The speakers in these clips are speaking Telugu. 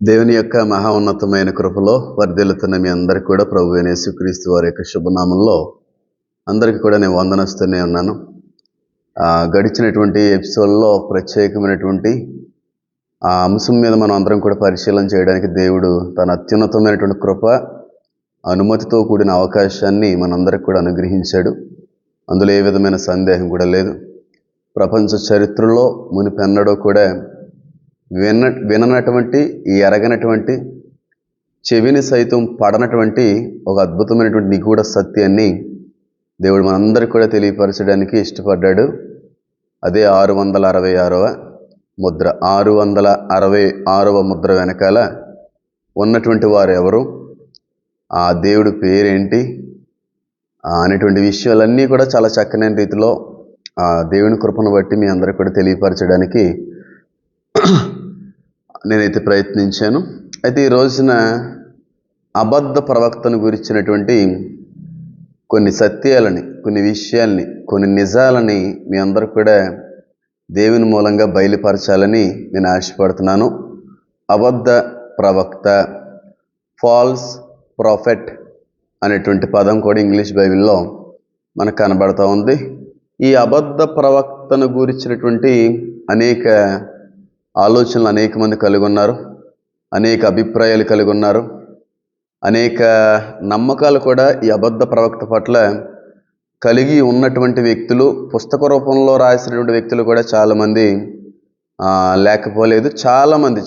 దేవుని యొక్క మహా ఉన్నతమైన కృపలో వర్ధిల్లుతున్న మీ అందరికీ కూడా ప్రభు అయిన యేసుక్రీస్తు వారి యొక్క శుభనామంలో అందరికీ కూడా నేను వందనస్తూనే ఉన్నాను. గడిచినటువంటి ఎపిసోడ్లో ప్రత్యేకమైనటువంటి ఆ అంశం మీద మనం అందరం కూడా పరిశీలన చేయడానికి దేవుడు తన అత్యున్నతమైనటువంటి కృప అనుమతితో కూడిన అవకాశాన్ని మనందరికి కూడా అనుగ్రహించాడు. అందులో ఏ విధమైన సందేహం కూడా లేదు. ప్రపంచ చరిత్రలో మునిపెన్నడూ కూడా విననటువంటి, ఎరగనటువంటి, చెవిని సైతం పడనటువంటి ఒక అద్భుతమైనటువంటి నిగూఢ సత్యాన్ని దేవుడు మనందరికీ కూడా తెలియపరచడానికి ఇష్టపడ్డాడు. అదే 666వ ముద్ర. 666వ ముద్ర వెనకాల ఉన్నటువంటి వారు ఎవరు, ఆ దేవుడి పేరేంటి అనేటువంటి విషయాలన్నీ కూడా చాలా చక్కనైన రీతిలో ఆ దేవుని కృపను బట్టి మీ అందరికీ కూడా తెలియపరచడానికి నేనైతే ప్రయత్నించాను. అయితే ఈ రోజున అబద్ధ ప్రవక్తను గురించినటువంటి కొన్ని సత్యాలని, కొన్ని విషయాల్ని, కొన్ని నిజాలని మీ అందరూ కూడా దేవుని మూలంగా బయలుపరచాలని నేను ఆశపడుతున్నాను. అబద్ధ ప్రవక్త, ఫాల్స్ ప్రాఫెట్ అనేటువంటి పదం కూడా ఇంగ్లీష్ బైబిల్లో మనకు కనబడుతూ ఉంది. ఈ అబద్ధ ప్రవక్తను గురించినటువంటి అనేక ఆలోచనలు అనేక మంది కలిగి ఉన్నారు, అనేక అభిప్రాయాలు కలిగి ఉన్నారు, అనేక నమ్మకాలు కూడా ఈ అబద్ధ ప్రవక్త పట్ల కలిగి ఉన్నటువంటి వ్యక్తులు, పుస్తక రూపంలో రాసినటువంటి వ్యక్తులు కూడా చాలామంది లేకపోలేదు. చాలామంది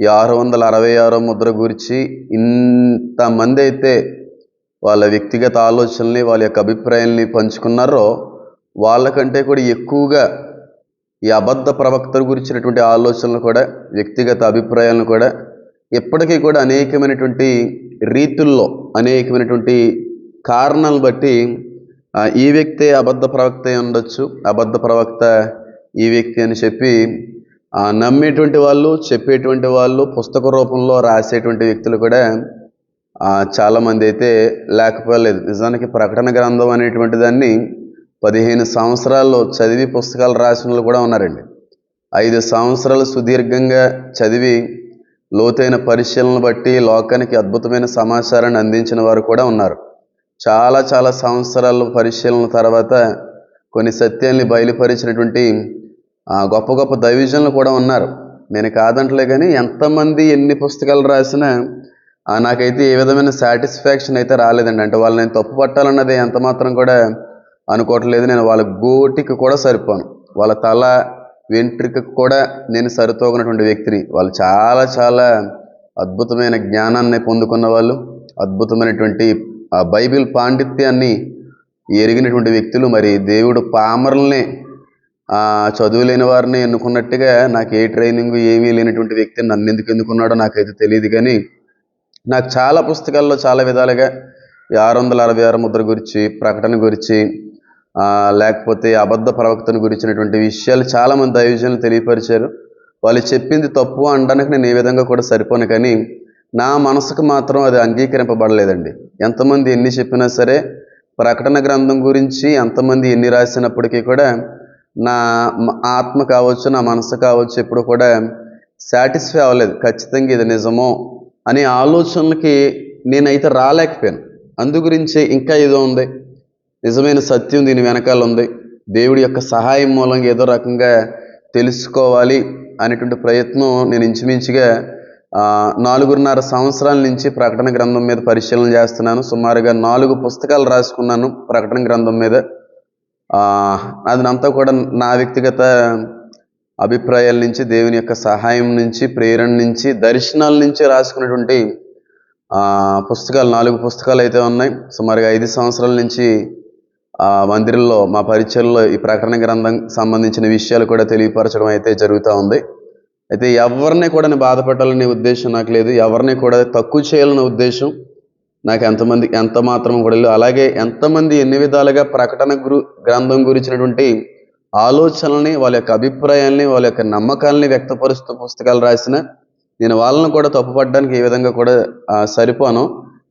ఈ 666వ ముద్ర గురించి ఇంతమంది అయితే వాళ్ళ వ్యక్తిగత ఆలోచనల్ని, వాళ్ళ యొక్క అభిప్రాయాల్ని పంచుకున్నారో వాళ్ళకంటే కూడా ఎక్కువగా ఈ అబద్ధ ప్రవక్తల గురించినటువంటి ఆలోచనలు కూడా, వ్యక్తిగత అభిప్రాయాలను కూడా ఇప్పటికీ కూడా అనేకమైనటువంటి రీతుల్లో, అనేకమైనటువంటి కారణాలను బట్టి ఈ వ్యక్తే అబద్ధ ప్రవక్త ఉండొచ్చు, అబద్ధ ప్రవక్త ఈ వ్యక్తి అని చెప్పి నమ్మేటువంటి వాళ్ళు, చెప్పేటువంటి వాళ్ళు, పుస్తక రూపంలో రాసేటువంటి వ్యక్తులు కూడా చాలామంది అయితే లేకపోలేదు. నిజానికి ప్రకటన గ్రంథం అనేటువంటి దాన్ని 15 సంవత్సరాల్లో చదివి పుస్తకాలు రాసిన వాళ్ళు కూడా ఉన్నారండి. 5 సంవత్సరాలు సుదీర్ఘంగా చదివి లోతైన పరిశీలనలు బట్టి లోకానికి అద్భుతమైన సమాచారాన్ని అందించిన వారు కూడా ఉన్నారు. చాలా సంవత్సరాల పరిశీలన తర్వాత కొన్ని సత్యాల్ని బయలుపరిచినటువంటి గొప్ప గొప్ప దైవజనులు కూడా ఉన్నారు. నేను కాదంటలే, కానీ ఎంతమంది ఎన్ని పుస్తకాలు రాసినా నాకైతే ఏ విధమైన సాటిస్ఫాక్షన్ అయితే రాలేదండి. అంటే వాళ్ళు నేను తప్పు పట్టాలన్నది ఎంత మాత్రం కూడా అనుకోవట్లేదు. నేను వాళ్ళ గోటికి కూడా సరిపోను, వాళ్ళ తల వెంట్రుకకు కూడా నేను సరితూగినటువంటి వ్యక్తిని. వాళ్ళు చాలా అద్భుతమైన జ్ఞానాన్ని పొందుకున్న వాళ్ళు, అద్భుతమైనటువంటి బైబిల్ పాండిత్యాన్ని ఎరిగినటువంటి వ్యక్తులు. మరి దేవుడు పామరుల్ని, చదువు లేని వారిని ఎన్నుకున్నట్టుగా నాకు ఏ ట్రైనింగ్ ఏమీ లేనటువంటి వ్యక్తిని నన్ను ఎందుకు ఎన్నుకున్నాడో నాకైతే తెలియదు. కానీ నాకు చాలా పుస్తకాల్లో చాలా విధాలుగా 666 ముద్ర గురించి, ప్రకటన గురించి, లేకపోతే అబద్ధ ప్రవక్తను గురించినటువంటి విషయాలు చాలామంది దైవజనులు తెలియపరిచారు. వాళ్ళు చెప్పింది తప్పు అనడానికి నేను ఏ విధంగా కూడా సరిపోను, కానీ నా మనసుకు మాత్రం అది అంగీకరింపబడలేదండి. ఎంతమంది ఎన్ని చెప్పినా సరే, ప్రకటన గ్రంథం గురించి ఎంతమంది ఎన్ని రాసినప్పటికీ కూడా నా ఆత్మ కావచ్చు, నా మనసు కావచ్చు ఎప్పుడు కూడా సాటిస్ఫై అవ్వలేదు. ఖచ్చితంగా ఇది నిజమో అనే ఆలోచనలకి నేనైతే రాలేకపోయాను. అందు గురించి ఇంకా ఏదో ఉంది, నిజమైన సత్యం దీని వెనకాల ఉంది, దేవుడి యొక్క సహాయం మూలంగా ఏదో రకంగా తెలుసుకోవాలి అనేటువంటి ప్రయత్నం నేను ఇంచుమించుగా 4.5 సంవత్సరాల నుంచి ప్రకటన గ్రంథం మీద పరిశీలన చేస్తున్నాను. సుమారుగా 4 పుస్తకాలు రాసుకున్నాను ప్రకటన గ్రంథం మీద. అదంతా కూడా నా వ్యక్తిగత అభిప్రాయాల నుంచి, దేవుని యొక్క సహాయం నుంచి, ప్రేరణ నుంచి, దర్శనాల నుంచి రాసుకున్నటువంటి పుస్తకాలు 4 పుస్తకాలు అయితే ఉన్నాయి. సుమారుగా 5 సంవత్సరాల నుంచి మందిరంలో మా పరిచయంలో ఈ ప్రకటన గ్రంథం సంబంధించిన విషయాలు కూడా తెలియపరచడం అయితే జరుగుతూ ఉంది. అయితే ఎవరిని కూడా నేను బాధపెట్టాలనే ఉద్దేశం నాకు లేదు, ఎవరిని కూడా తక్కువ చేయాలనే ఉద్దేశం నాకు ఎంత మాత్రం కూడా లేదు. అలాగే ఎంతమంది ఎన్ని విధాలుగా ప్రకటన గ్రంథం గురించినటువంటి ఆలోచనల్ని, వాళ్ళ యొక్క అభిప్రాయాల్ని, వాళ్ళ యొక్క నమ్మకాలని వ్యక్తపరుస్తూ పుస్తకాలు రాసిన నేను వాళ్ళను కూడా తప్పుపడడానికి ఏ విధంగా కూడా సరిపోను.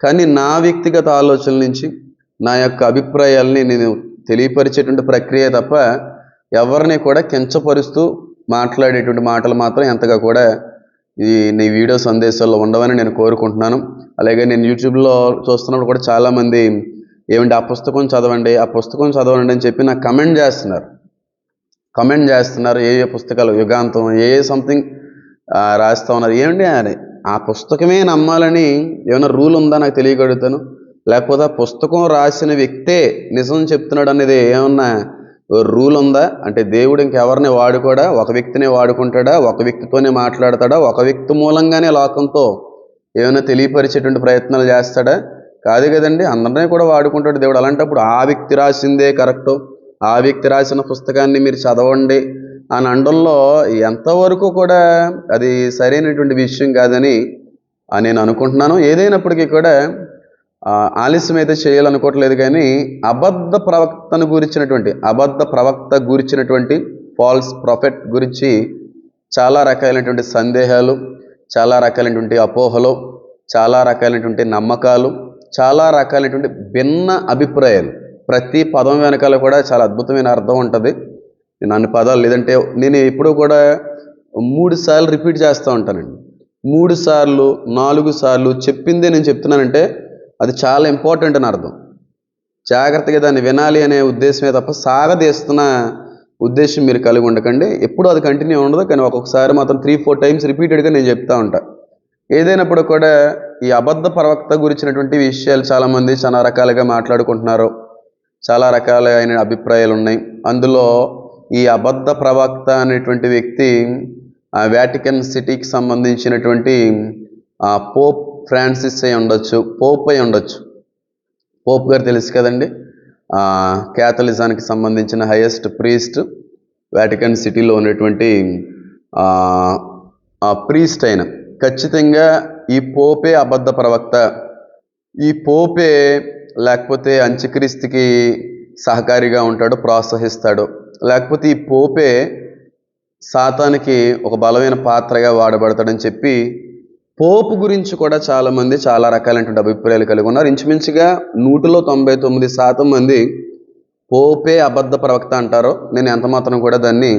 కానీ నా వ్యక్తిగత ఆలోచనల నుంచి, నా యొక్క అభిప్రాయాల్ని నేను తెలియపరిచేటువంటి ప్రక్రియ తప్ప ఎవరిని కూడా కించపరుస్తూ మాట్లాడేటువంటి మాటలు మాత్రం ఎంతగా కూడా నీ వీడియో సందేశాల్లో ఉండవని నేను కోరుకుంటున్నాను. అలాగే నేను యూట్యూబ్లో చూస్తున్నప్పుడు కూడా చాలామంది ఏమంటే ఆ పుస్తకం చదవండి అని చెప్పి నాకు కమెంట్ చేస్తున్నారు. ఏ పుస్తకాలు, యుగాంతం, సంథింగ్ రాస్తా ఉన్నారు. ఏమండి అని ఆ పుస్తకమే నమ్మాలని ఏమైనా రూల్ ఉందా నాకు తెలియగలుగుతాను. లేకపోతే ఆ పుస్తకం రాసిన వ్యక్తే నిజం చెప్తున్నాడు అనేది ఏమన్నా రూల్ ఉందా? అంటే దేవుడు ఇంకెవరిని వాడుకోడా? ఒక వ్యక్తినే వాడుకుంటాడా? ఒక వ్యక్తితోనే మాట్లాడతాడా? ఒక వ్యక్తి మూలంగానే లోకంతో ఏమైనా తెలియపరిచేటువంటి ప్రయత్నాలు చేస్తాడా? కాదు కదండి, అందరినీ కూడా వాడుకుంటాడు దేవుడు. అలాంటప్పుడు ఆ వ్యక్తి రాసిందే కరెక్టు, ఆ వ్యక్తి రాసిన పుస్తకాన్ని మీరు చదవండి అని అనడంలో ఎంతవరకు కూడా అది సరైనటువంటి విషయం కాదని నేను అనుకుంటున్నాను. ఏదైనప్పటికీ కూడా ఆలస్యం అయితే చేయాలనుకోవట్లేదు, కానీ అబద్ధ ప్రవక్త గురించినటువంటి ఫాల్స్ ప్రొఫెట్ గురించి చాలా రకాలైనటువంటి సందేహాలు, చాలా రకాలైనటువంటి అపోహలు, చాలా రకాలైనటువంటి నమ్మకాలు, చాలా రకాలైనటువంటి భిన్న అభిప్రాయాలు. ప్రతి పదం వెనకాల కూడా చాలా అద్భుతమైన అర్థం ఉంటుంది. నేను అన్ని పదాలు లేదంటే నేను ఎప్పుడూ కూడా 3 సార్లు రిపీట్ చేస్తూ ఉంటానండి. 3 సార్లు 4 సార్లు చెప్పిందే నేను చెప్తున్నానంటే అది చాలా ఇంపార్టెంట్ అని అర్థం. జాగ్రత్తగా దాన్ని వినాలి అనే ఉద్దేశమే తప్ప సాగదీస్తున్న ఉద్దేశం మీరు కలిగి ఉండకండి. ఎప్పుడు అది కంటిన్యూ ఉండదు, కానీ ఒక్కొక్కసారి మాత్రం 3-4 టైమ్స్ రిపీటెడ్గా నేను చెప్తా ఉంటా. ఏదైనప్పుడు కూడా ఈ అబద్ధ ప్రవక్త గురించినటువంటి విషయాలు చాలామంది చాలా రకాలుగా మాట్లాడుకుంటున్నారు. చాలా రకాలైన అభిప్రాయాలు ఉన్నాయి. అందులో ఈ అబద్ధ ప్రవక్త అనేటువంటి వ్యక్తి వాటికన్ సిటీకి సంబంధించినటువంటి పోప్ ఫ్రాన్సిస్ అయి ఉండొచ్చు, పోప్ గారు తెలుసు కదండి. క్యాథలిజానికి సంబంధించిన హైయెస్ట్ ప్రీస్ట్, వాటికన్ సిటీలో ఉన్నటువంటి ప్రీస్ట్ అయిన ఖచ్చితంగా ఈ పోపే అబద్ధ ప్రవక్త, ఈ పోపే లేకపోతే అంత్యక్రీస్తుకి సహకారిగా ఉంటాడు, ప్రోత్సహిస్తాడు, లేకపోతే ఈ పోపే సాతానికి ఒక బలమైన పాత్రగా వాడబడతాడని చెప్పి పోపు గురించి కూడా చాలామంది చాలా రకాలైనటువంటి అభిప్రాయాలు కలిగి ఉన్నారు. ఇంచుమించుగా 99% మంది పోపే అబద్ధ ప్రవక్త అంటారు. నేను ఎంత మాత్రం కూడా దాన్ని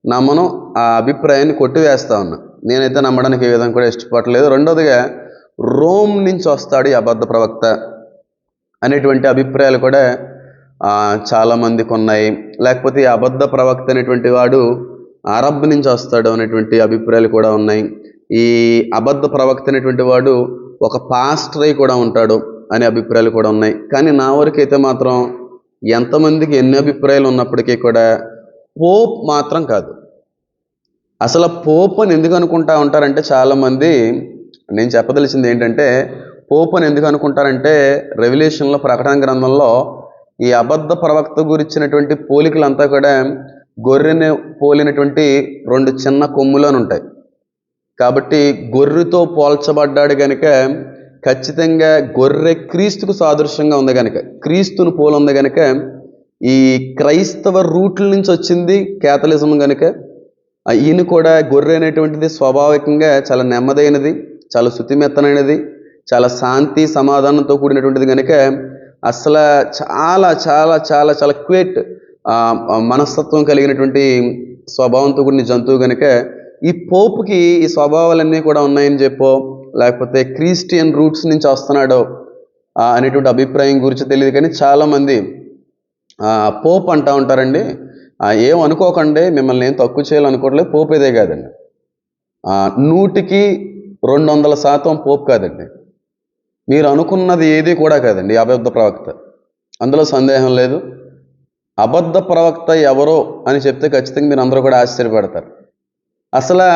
నమ్మను, ఆ అభిప్రాయాన్ని కొట్టివేస్తా ఉన్నా. నేనైతే నమ్మడానికి ఏ విధంగా కూడా ఇష్టపడలేదు. రెండోదిగా రోమ్ నుంచి వస్తాడు ఈ అబద్ధ ప్రవక్త అనేటువంటి అభిప్రాయాలు కూడా చాలామందికి ఉన్నాయి. లేకపోతే ఈ అబద్ధ ప్రవక్త అనేటువంటి వాడు అరబ్ నుంచి వస్తాడు అనేటువంటి అభిప్రాయాలు కూడా ఉన్నాయి. ఈ అబద్ధ ప్రవక్త అనేటువంటి వాడు ఒక పాస్టర్ అయి కూడా ఉంటాడు అనే అభిప్రాయాలు కూడా ఉన్నాయి. కానీ నా వరకైతే మాత్రం ఎంతమందికి ఎన్ని అభిప్రాయాలు ఉన్నప్పటికీ కూడా పోప్ మాత్రం కాదు. అసలు పోప్ అని ఎందుకు అనుకుంటా ఉంటారంటే చాలామంది, నేను చెప్పదలిచింది ఏంటంటే పోప్ అని ఎందుకు అనుకుంటారంటే రెవల్యూషన్లో, ప్రకటన గ్రంథంలో ఈ అబద్ధ ప్రవక్త గురించినటువంటి పోలికలంతా కూడా గొర్రెని పోలినటువంటి 2 చిన్న కొమ్ములను ఉంటాయి. కాబట్టి గొర్రెతో పోల్చబడ్డాడు కనుక ఖచ్చితంగా గొర్రె క్రీస్తుకు సాదృశ్యంగా ఉంది కనుక, క్రీస్తును పోలుంది కనుక, ఈ క్రైస్తవ రూట్ల నుంచి వచ్చింది క్యాథలిజం కనుక ఈయన కూడా గొర్రె అనేటువంటిది స్వాభావికంగా చాలా నెమ్మదైనది, చాలా శుతిమెత్తనైనది, చాలా శాంతి సమాధానంతో కూడినటువంటిది కనుక అసలు చాలా చాలా చాలా చాలా క్వేట్ మనస్తత్వం కలిగినటువంటి స్వభావంతో కూడిన జంతువు కనుక ఈ పోపుకి ఈ స్వభావాలన్నీ కూడా ఉన్నాయని చెప్పో, లేకపోతే క్రిస్టియన్ రూట్స్ నుంచి వస్తున్నాడో అనేటువంటి అభిప్రాయం గురించి తెలియదు. కానీ చాలామంది పోప్ అంటూ ఉంటారండి. ఏమనుకోకండి, మిమ్మల్ని ఏం తక్కువ చేయాలనుకోవట్లేదు. పోప్ ఇదే కాదండి, 100% పోప్ కాదండి. మీరు అనుకున్నది ఏది కూడా కాదండి అబద్ధ ప్రవక్త, అందులో సందేహం లేదు. అబద్ధ ప్రవక్త ఎవరో అని చెప్తే ఖచ్చితంగా మీరు అందరూ కూడా ఆశ్చర్యపడతారు. అసలు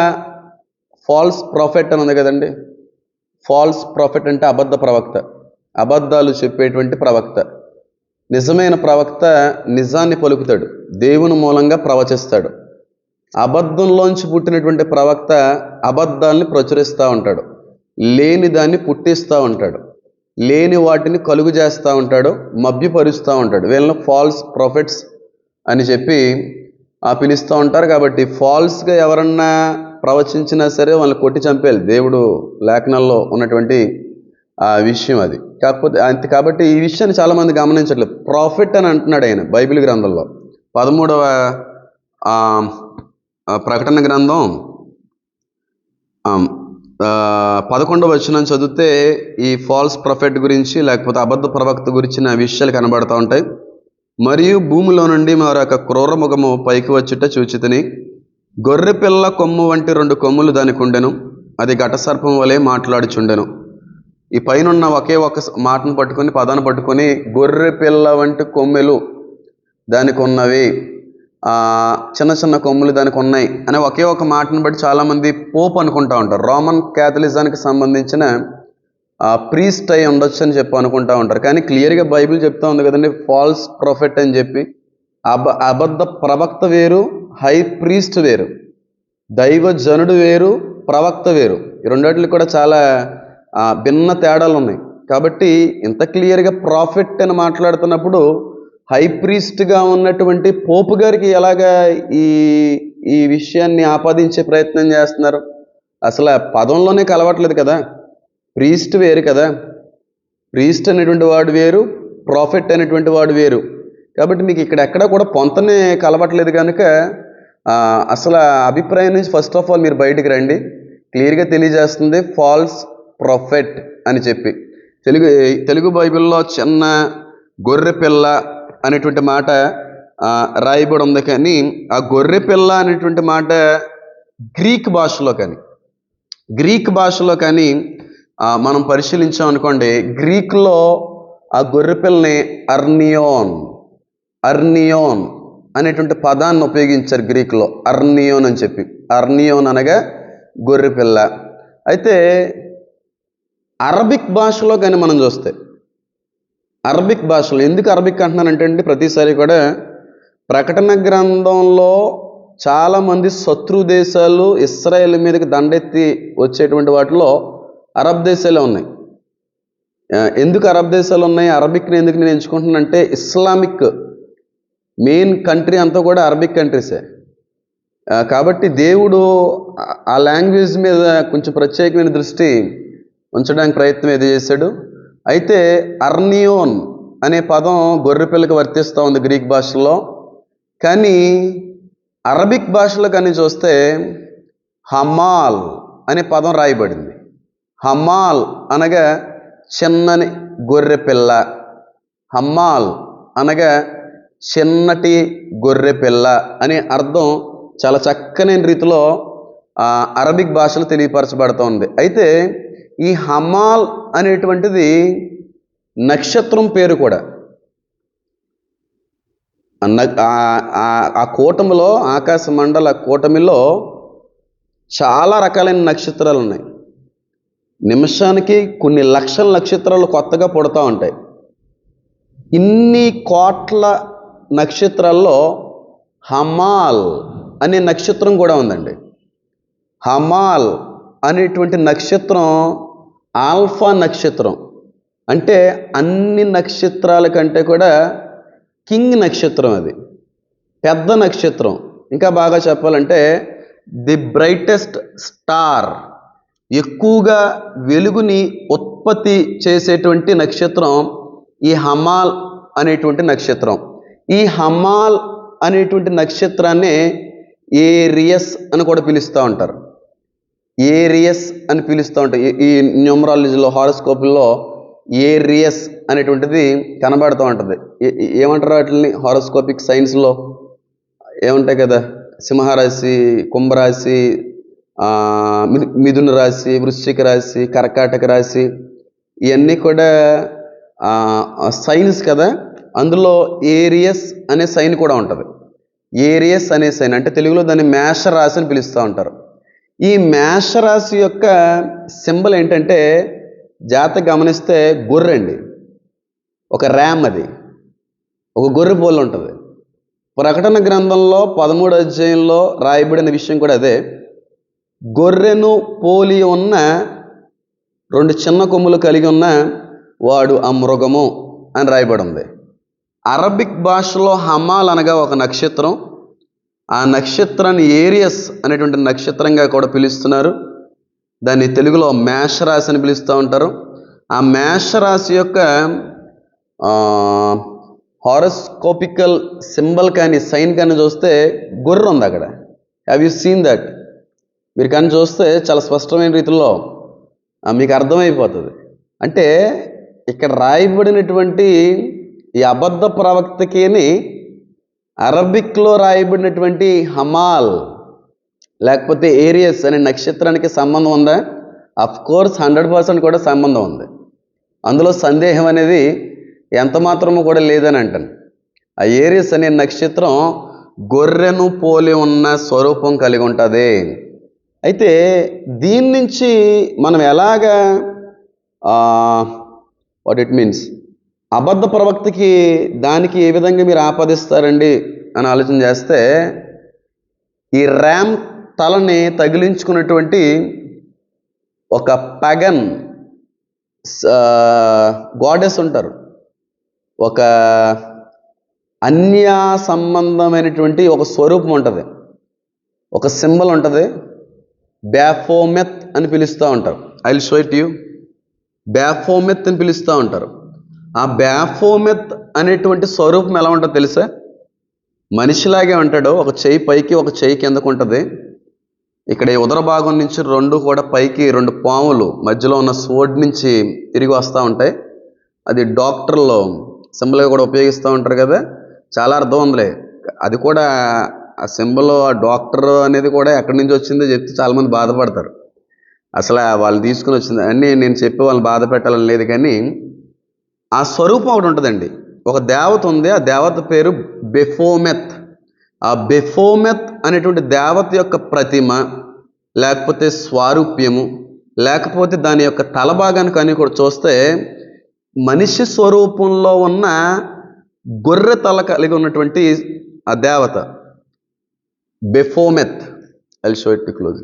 ఫాల్స్ ప్రాఫెట్ అని ఉంది కదండి. ఫాల్స్ ప్రాఫెట్ అంటే అబద్ధ ప్రవక్త, అబద్ధాలు చెప్పేటువంటి ప్రవక్త. నిజమైన ప్రవక్త నిజాన్ని పలుకుతాడు, దేవుని మూలంగా ప్రవచిస్తాడు. అబద్ధంలోంచి పుట్టినటువంటి ప్రవక్త అబద్ధాలని ప్రచురిస్తూ ఉంటాడు, లేని దాన్ని పుట్టిస్తూ ఉంటాడు, లేని వాటిని కలుగు చేస్తూ ఉంటాడు, మభ్యపరుస్తూ ఉంటాడు. వీళ్ళని ఫాల్స్ ప్రాఫెట్స్ అని చెప్పి పిలుస్తూ ఉంటారు. కాబట్టి ఫాల్స్గా ఎవరన్నా ప్రవచించినా సరే వాళ్ళని కొట్టి చంపేయాలి, దేవుడు లేఖనాల్లో ఉన్నటువంటి విషయం అది. కాబట్టి ఈ విషయాన్ని చాలామంది గమనించట్లేదు. ప్రాఫిట్ అని అంటున్నాడు ఆయన బైబిల్ గ్రంథంలో 13వ ప్రకటన గ్రంథం ఆమ్, 11వ వచనం చదివితే ఈ ఫాల్స్ ప్రొఫెట్ గురించి లేకపోతే అబద్ధ ప్రవక్త గురించిన విషయాలు కనబడుతూ ఉంటాయి. మరియు భూమిలో నుండి మరొక క్రూర ముఖము పైకి వచ్చుట చూచితిని. గొర్రె పిల్ల కొమ్ము వంటి 2 కొమ్ములు దానికి ఉండెను. అది ఘటసర్పం వలె మాట్లాడుచుండెను. ఈ పైన ఒకే ఒక మాటను పట్టుకొని, పదాన్ని పట్టుకొని, గొర్రె పిల్ల వంటి కొమ్మెలు దానికి ఉన్నవి, చిన్న చిన్న కొమ్ములు దానికి ఉన్నాయి అనే ఒకే ఒక మాటను బట్టి చాలామంది పోప్ అనుకుంటా ఉంటారు. రోమన్ క్యాథలిజానికి సంబంధించిన ప్రీస్ట్ అయి ఉండొచ్చు అని చెప్పి అనుకుంటా ఉంటారు. కానీ క్లియర్గా బైబిల్ చెప్తా ఉంది కదండి, ఫాల్స్ ప్రొఫెట్ అని చెప్పి. అబద్ధ ప్రవక్త వేరు, హై ప్రీస్ట్ వేరు. దైవజనుడు వేరు, ప్రవక్త వేరు. ఈ రెండిటికి కూడా చాలా భిన్న తేడాలు ఉన్నాయి. కాబట్టి ఇంత క్లియర్గా ప్రాఫిట్ అని మాట్లాడుతున్నప్పుడు హై ప్రీస్ట్గా ఉన్నటువంటి పోపు గారికి ఎలాగా ఈ విషయాన్ని ఆపాదించే ప్రయత్నం చేస్తున్నారు? అసలు ఆ పదంలోనే కలవట్లేదు కదా. ప్రీస్ట్ వేరు కదా. ప్రీస్ట్ అనేటువంటి వాడు వేరు, ప్రాఫిట్ అనేటువంటి వాడు వేరు. కాబట్టి మీకు ఇక్కడ ఎక్కడ కూడా పొంతనే కలవట్లేదు కనుక అసలు అభిప్రాయం నుంచి ఫస్ట్ ఆఫ్ ఆల్ మీరు బయటికి రండి. క్లియర్గా తెలియజేస్తుంది ఫాల్స్ ప్రొఫెట్ అని చెప్పి. తెలుగు బైబిల్లో చిన్న గొర్రె పిల్ల అనేటువంటి మాట రాయబడి ఉంది. కానీ ఆ గొర్రె పిల్ల అనేటువంటి మాట గ్రీక్ భాషలో కానీ మనం పరిశీలించాం అనుకోండి, గ్రీక్లో ఆ గొర్రె పిల్లని అర్నియోన్ అనేటువంటి పదాన్ని ఉపయోగించారు గ్రీక్లో. అర్నియోన్ అని చెప్పి. అర్నియోన్ అనగా గొర్రె పిల్ల. అయితే అరబిక్ భాషలో కానీ మనం చూస్తే, అరబిక్ భాషలో, ఎందుకు అరబిక్ అంటున్నానంటే అండి, ప్రతిసారి కూడా ప్రకటన గ్రంథంలో చాలామంది శత్రు దేశాలు ఇస్రాయేల్ మీదకి దండెత్తి వచ్చేటువంటి వాటిలో అరబ్ దేశాలే ఉన్నాయి. ఎందుకు అరబ్ దేశాలు ఉన్నాయి? అరబిక్ని ఎందుకు నేను ఎంచుకుంటున్నానంటే, ఇస్లామిక్ మెయిన్ కంట్రీ అంతా కూడా అరబిక్ కంట్రీసే. కాబట్టి దేవుడు ఆ లాంగ్వేజ్ మీద కొంచెం ప్రత్యేకమైన దృష్టి ఉంచడానికి ప్రయత్నం ఏది చేశాడు. అయితే అర్నియోన్ అనే పదం గొర్రెపిల్లకి వర్తిస్తూ ఉంది గ్రీక్ భాషలో. కానీ అరబిక్ భాషలో కానీ చూస్తే హమాల్ అనే పదం రాయబడింది. హమాల్ అనగా చిన్నని గొర్రె పిల్ల. హమాల్ అనగా చిన్నటి గొర్రె పిల్ల అనే అర్థం చాలా చక్కని రీతిలో అరబిక్ భాషలో తెలియపరచబడుతూ ఉంది. అయితే ఈ హమాల్ అనేటువంటిది నక్షత్రం పేరు కూడా. ఆ కూటమిలో, ఆకాశ మండల కూటమిలో చాలా రకాలైన నక్షత్రాలు ఉన్నాయి. నిమిషానికి కొన్ని లక్షల నక్షత్రాలు కొత్తగా పుడతా ఉంటాయి. ఇన్ని కోట్ల నక్షత్రాల్లో హమాల్ అనే నక్షత్రం కూడా ఉందండి. హమాల్ అనేటువంటి నక్షత్రం ఆల్ఫా నక్షత్రం. అంటే అన్ని నక్షత్రాల కంటే కూడా కింగ్ నక్షత్రం. అది పెద్ద నక్షత్రం. ఇంకా బాగా చెప్పాలంటే ది బ్రైటెస్ట్ స్టార్, ఎక్కువగా వెలుగుని ఉత్పత్తి చేసేటువంటి నక్షత్రం ఈ హమాల్ అనేటువంటి నక్షత్రం. ఈ హమాల్ అనేటువంటి నక్షత్రాన్ని ఏరియస్ అని కూడా పిలుస్తూ ఉంటారు. ఏరియస్ అని పిలుస్తూ ఉంటారు. ఈ న్యూమరాలజీలో, హారోస్కోపుల్లో ఏరియస్ అనేటువంటిది కనబడుతూ ఉంటుంది. ఏమంటారు వాటిని? హారోస్కోపిక్ సైన్స్లో ఏముంటాయి కదా, సింహరాశి, కుంభరాశి, మిథున రాశి, వృశ్చిక రాశి, కర్కాటక రాశి, ఇవన్నీ కూడా సైన్స్ కదా. అందులో ఏరియస్ అనే సైన్ కూడా ఉంటుంది. ఏరియస్ అనే సైన్ అంటే తెలుగులో దాన్ని మేషరాశి అని పిలుస్తూ ఉంటారు. ఈ మేషరాశి యొక్క సింబల్ ఏంటంటే, జాతక గమనిస్తే గొర్రె అండి. ఒక ర్యామ్, అది ఒక గొర్రె పోలు ఉంటుంది. ప్రకటన గ్రంథంలో 13వ అధ్యాయంలో రాయబడిన విషయం కూడా అదే. గొర్రెను పోలి ఉన్న 2 చిన్న కొమ్ములు కలిగి ఉన్న వాడు ఆ మృగము అని రాయబడి ఉంది. అరబిక్ భాషలో హమాల్ అనగా ఒక నక్షత్రం. ఆ నక్షత్రాన్ని ఏరియస్ అనేటువంటి నక్షత్రంగా కూడా పిలుస్తున్నారు. దాన్ని తెలుగులో మేషరాశి అని పిలుస్తూ ఉంటారు. ఆ మేషరాశి యొక్క హారోస్కోపికల్ సింబల్ కానీ, సైన్ కానీ చూస్తే గొర్రె ఉంది అక్కడ. Have you seen that? మీరు కానీ చూస్తే చాలా స్పష్టమైన రీతిలో మీకు అర్థమైపోతుంది. అంటే ఇక్కడ రాయబడినటువంటి ఈ అబద్ధ ప్రవక్తకిని అరబిక్లో రాయబడినటువంటి హమాల్ లేకపోతే ఏరియస్ అనే నక్షత్రానికి సంబంధం ఉందా? అఫ్ కోర్స్ 100% కూడా సంబంధం ఉంది. అందులో సందేహం అనేది ఎంత మాత్రము కూడా లేదని అంటాను. ఆ ఏరియస్ అనే నక్షత్రం గొర్రెను పోలి ఉన్న స్వరూపం కలిగి ఉంటుంది. అయితే దీని నుంచి మనం ఎలాగా వాట్ ఇట్ మీన్స్ అబద్ధ ప్రవక్తకి దానికి ఏ విధంగా మీరు ఆపాదిస్తారండి అని ఆలోచన చేస్తే, ఈ ర్యామ్ తలని తగిలించుకున్నటువంటి ఒక పగన్ గాడెస్ ఉంటారు. ఒక అన్య సంబంధమైనటువంటి ఒక స్వరూపం ఉంటుంది, ఒక సింబల్ ఉంటుంది. బ్యాఫోమెత్ అని పిలుస్తూ ఉంటారు. I will show it you. Baphomet అని పిలుస్తూ ఉంటారు. ఆ బ్యాఫోమెత్ అనేటువంటి స్వరూపం ఎలా ఉంటుందో తెలుసా? మనిషిలాగే ఉంటాడు. ఒక చెయ్యి పైకి ఒక చెయ్యి కిందకు ఉంటుంది. ఇక్కడ ఈ ఉదర భాగం నుంచి రెండు కూడా పైకి రెండు పాములు మధ్యలో ఉన్న సోడ్ నుంచి తిరిగి వస్తూ ఉంటాయి. అది డాక్టర్లో సింబల్గా కూడా ఉపయోగిస్తూ ఉంటారు కదా. చాలా అర్థం ఉందిలే. అది కూడా ఆ సింబల్, ఆ డాక్టర్ అనేది కూడా ఎక్కడి నుంచి వచ్చిందో చెప్తే చాలామంది బాధపడతారు. అసలు వాళ్ళు తీసుకుని వచ్చింది అన్నీ నేను చెప్పి వాళ్ళని బాధ పెట్టాలని లేదు, కానీ ఆ స్వరూపం ఒకటి ఉంటుందండి. ఒక దేవత ఉంది. ఆ దేవత పేరు బెఫోమెత్. ఆ బెఫోమెత్ అనేటువంటి దేవత యొక్క ప్రతిమ లేకపోతే స్వారూప్యము లేకపోతే దాని యొక్క తలభాగాన్ని కానీ కూడా చూస్తే మనిషి స్వరూపంలో ఉన్న గొర్రె తల కలిగి ఉన్నటువంటి ఆ దేవత Baphomet. I will show it close.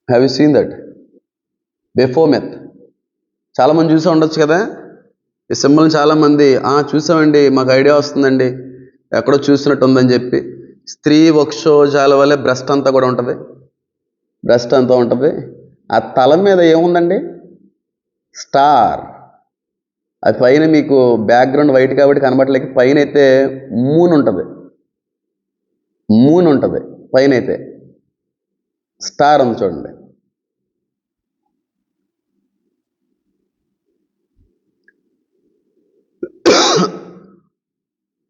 Have you seen that? Baphomet చాలామంది చూసే ఉండొచ్చు కదా. ఈ సింబల్ని చాలామంది చూసామండి, మాకు ఐడియా వస్తుందండి, ఎక్కడో చూసినట్టు ఉందని చెప్పి. స్త్రీ వక్షోజాల వల్లే బ్రెస్ట్ అంతా కూడా ఉంటుంది. బ్రెస్ట్ అంతా ఉంటుంది. ఆ తల మీద ఏముందండి? స్టార్. అది పైన మీకు బ్యాక్గ్రౌండ్ వైట్ కాబట్టి కనబడలేక పైన అయితే మూన్ ఉంటుంది. మూన్ ఉంటుంది పైన అయితే. స్టార్ ఉంది చూడండి.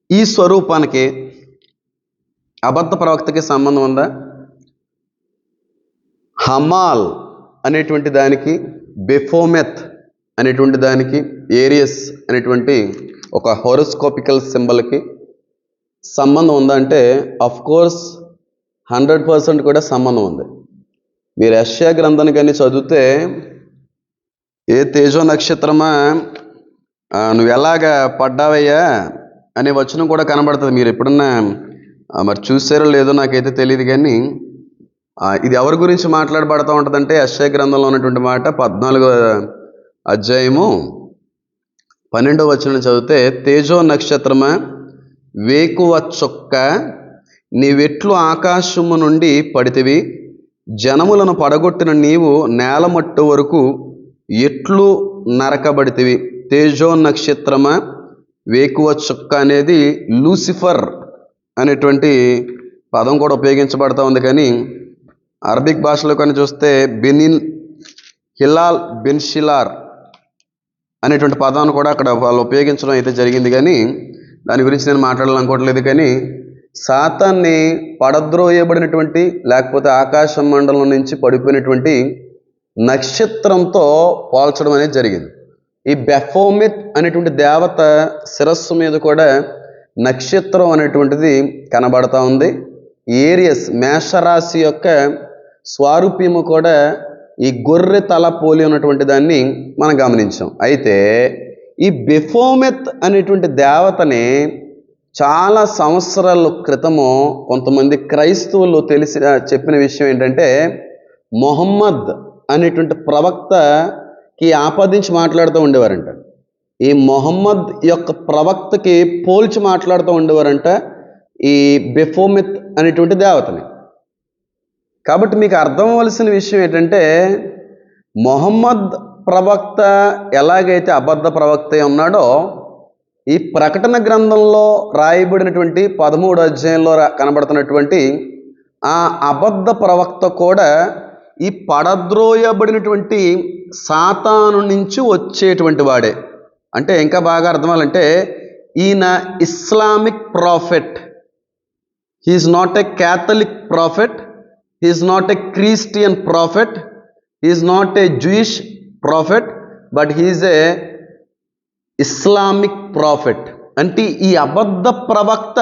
ఈ స్వరూపానికి అబద్ధ ప్రవక్తకి సంబంధం ఉందా? హమాల్ అనేటువంటి దానికి, బెఫోమెత్ అనేటువంటి దానికి, ఏరియస్ అనేటువంటి ఒక హోరోస్కోపికల్ సింబల్కి సంబంధం ఉందా అంటే అఫ్ కోర్స్ 100% కూడా సంబంధం ఉంది. మీరు యెషయా గ్రంథాన్ని కానీ చదివితే, ఏ తేజో నక్షత్రమా నువ్వు ఎలాగా పడ్డావయ్యా అనే వచనం కూడా కనబడుతుంది. మీరు ఎప్పుడన్నా మరి చూసారో లేదో నాకైతే తెలియదు, కానీ ఇది ఎవరి గురించి మాట్లాడబడుతూ ఉంటుందంటే యెషయా గ్రంథంలో ఉన్నటువంటి మాట 14వ అధ్యాయము 12వ వచనం చదివితే, తేజో నక్షత్రమా వేకువ చొక్క నీవెట్లు ఆకాశము నుండి పడితివి, జనములను పడగొట్టిన నీవు నేలమట్టు వరకు ఎట్లు నరకబడితివి. తేజో నక్షత్రమా వేకువ చుక్క అనేది లూసిఫర్ అనేటువంటి పదం కూడా ఉపయోగించబడతా ఉంది. కానీ అరబిక్ భాషలో కానీ చూస్తే బెనిన్ హిలాల్ బెన్షిలార్ అనేటువంటి పదాన్ని కూడా అక్కడ వాళ్ళు ఉపయోగించడం అయితే జరిగింది. కానీ దాని గురించి నేను మాట్లాడాలనుకోవట్లేదు. కానీ సాతాన్ని పడద్రోయబడినటువంటి లేకపోతే ఆకాశ మండలం నుంచి పడిపోయినటువంటి నక్షత్రంతో పోల్చడం అనేది జరిగింది. ఈ బెఫోమెత్ అనేటువంటి దేవత శిరస్సు మీద కూడా నక్షత్రం అనేటువంటిది కనబడతా ఉంది. ఏరియస్ మేషరాశి యొక్క స్వారూప్యము కూడా ఈ గొర్రె తల పోలి ఉన్నటువంటి దాన్ని మనం గమనించాం. అయితే ఈ బెఫోమెత్ అనేటువంటి దేవతని చాలా సంవత్సరాల క్రితము కొంతమంది క్రైస్తవులు తెలిసి చెప్పిన విషయం ఏంటంటే, మొహమ్మద్ అనేటువంటి ప్రవక్తకి ఆపాదించి మాట్లాడుతూ ఉండేవారంట. ఈ మొహమ్మద్ యొక్క ప్రవక్తకి పోల్చి మాట్లాడుతూ ఉండేవారంట ఈ బెఫోమెత్ అనేటువంటి దేవతని. కాబట్టి మీకు అర్థం అవ్వాల్సిన విషయం ఏంటంటే, మొహమ్మద్ ప్రవక్త ఎలాగైతే అబద్ధ ప్రవక్త ఉన్నాడో, ఈ బెఫోమెత్ అనేటువంటి దేవత కూడా అబద్ధ ప్రవక్తే. ఈ ప్రకటన గ్రంథంలో రాయబడినటువంటి 13వ అధ్యాయంలో కనబడుతున్నటువంటి ఆ అబద్ధ ప్రవక్త కూడా ఈ పడద్రోయబడినటువంటి సాతాను నుంచి వచ్చేటువంటి వాడే. అంటే ఇంకా బాగా అర్థమాలంటే ఈయన Islamic prophet. He is not a Catholic prophet, he is not a Christian prophet, he is not a Jewish prophet, but he is a Islamic prophet. అంటే ఈ అబద్ధ ప్రవక్త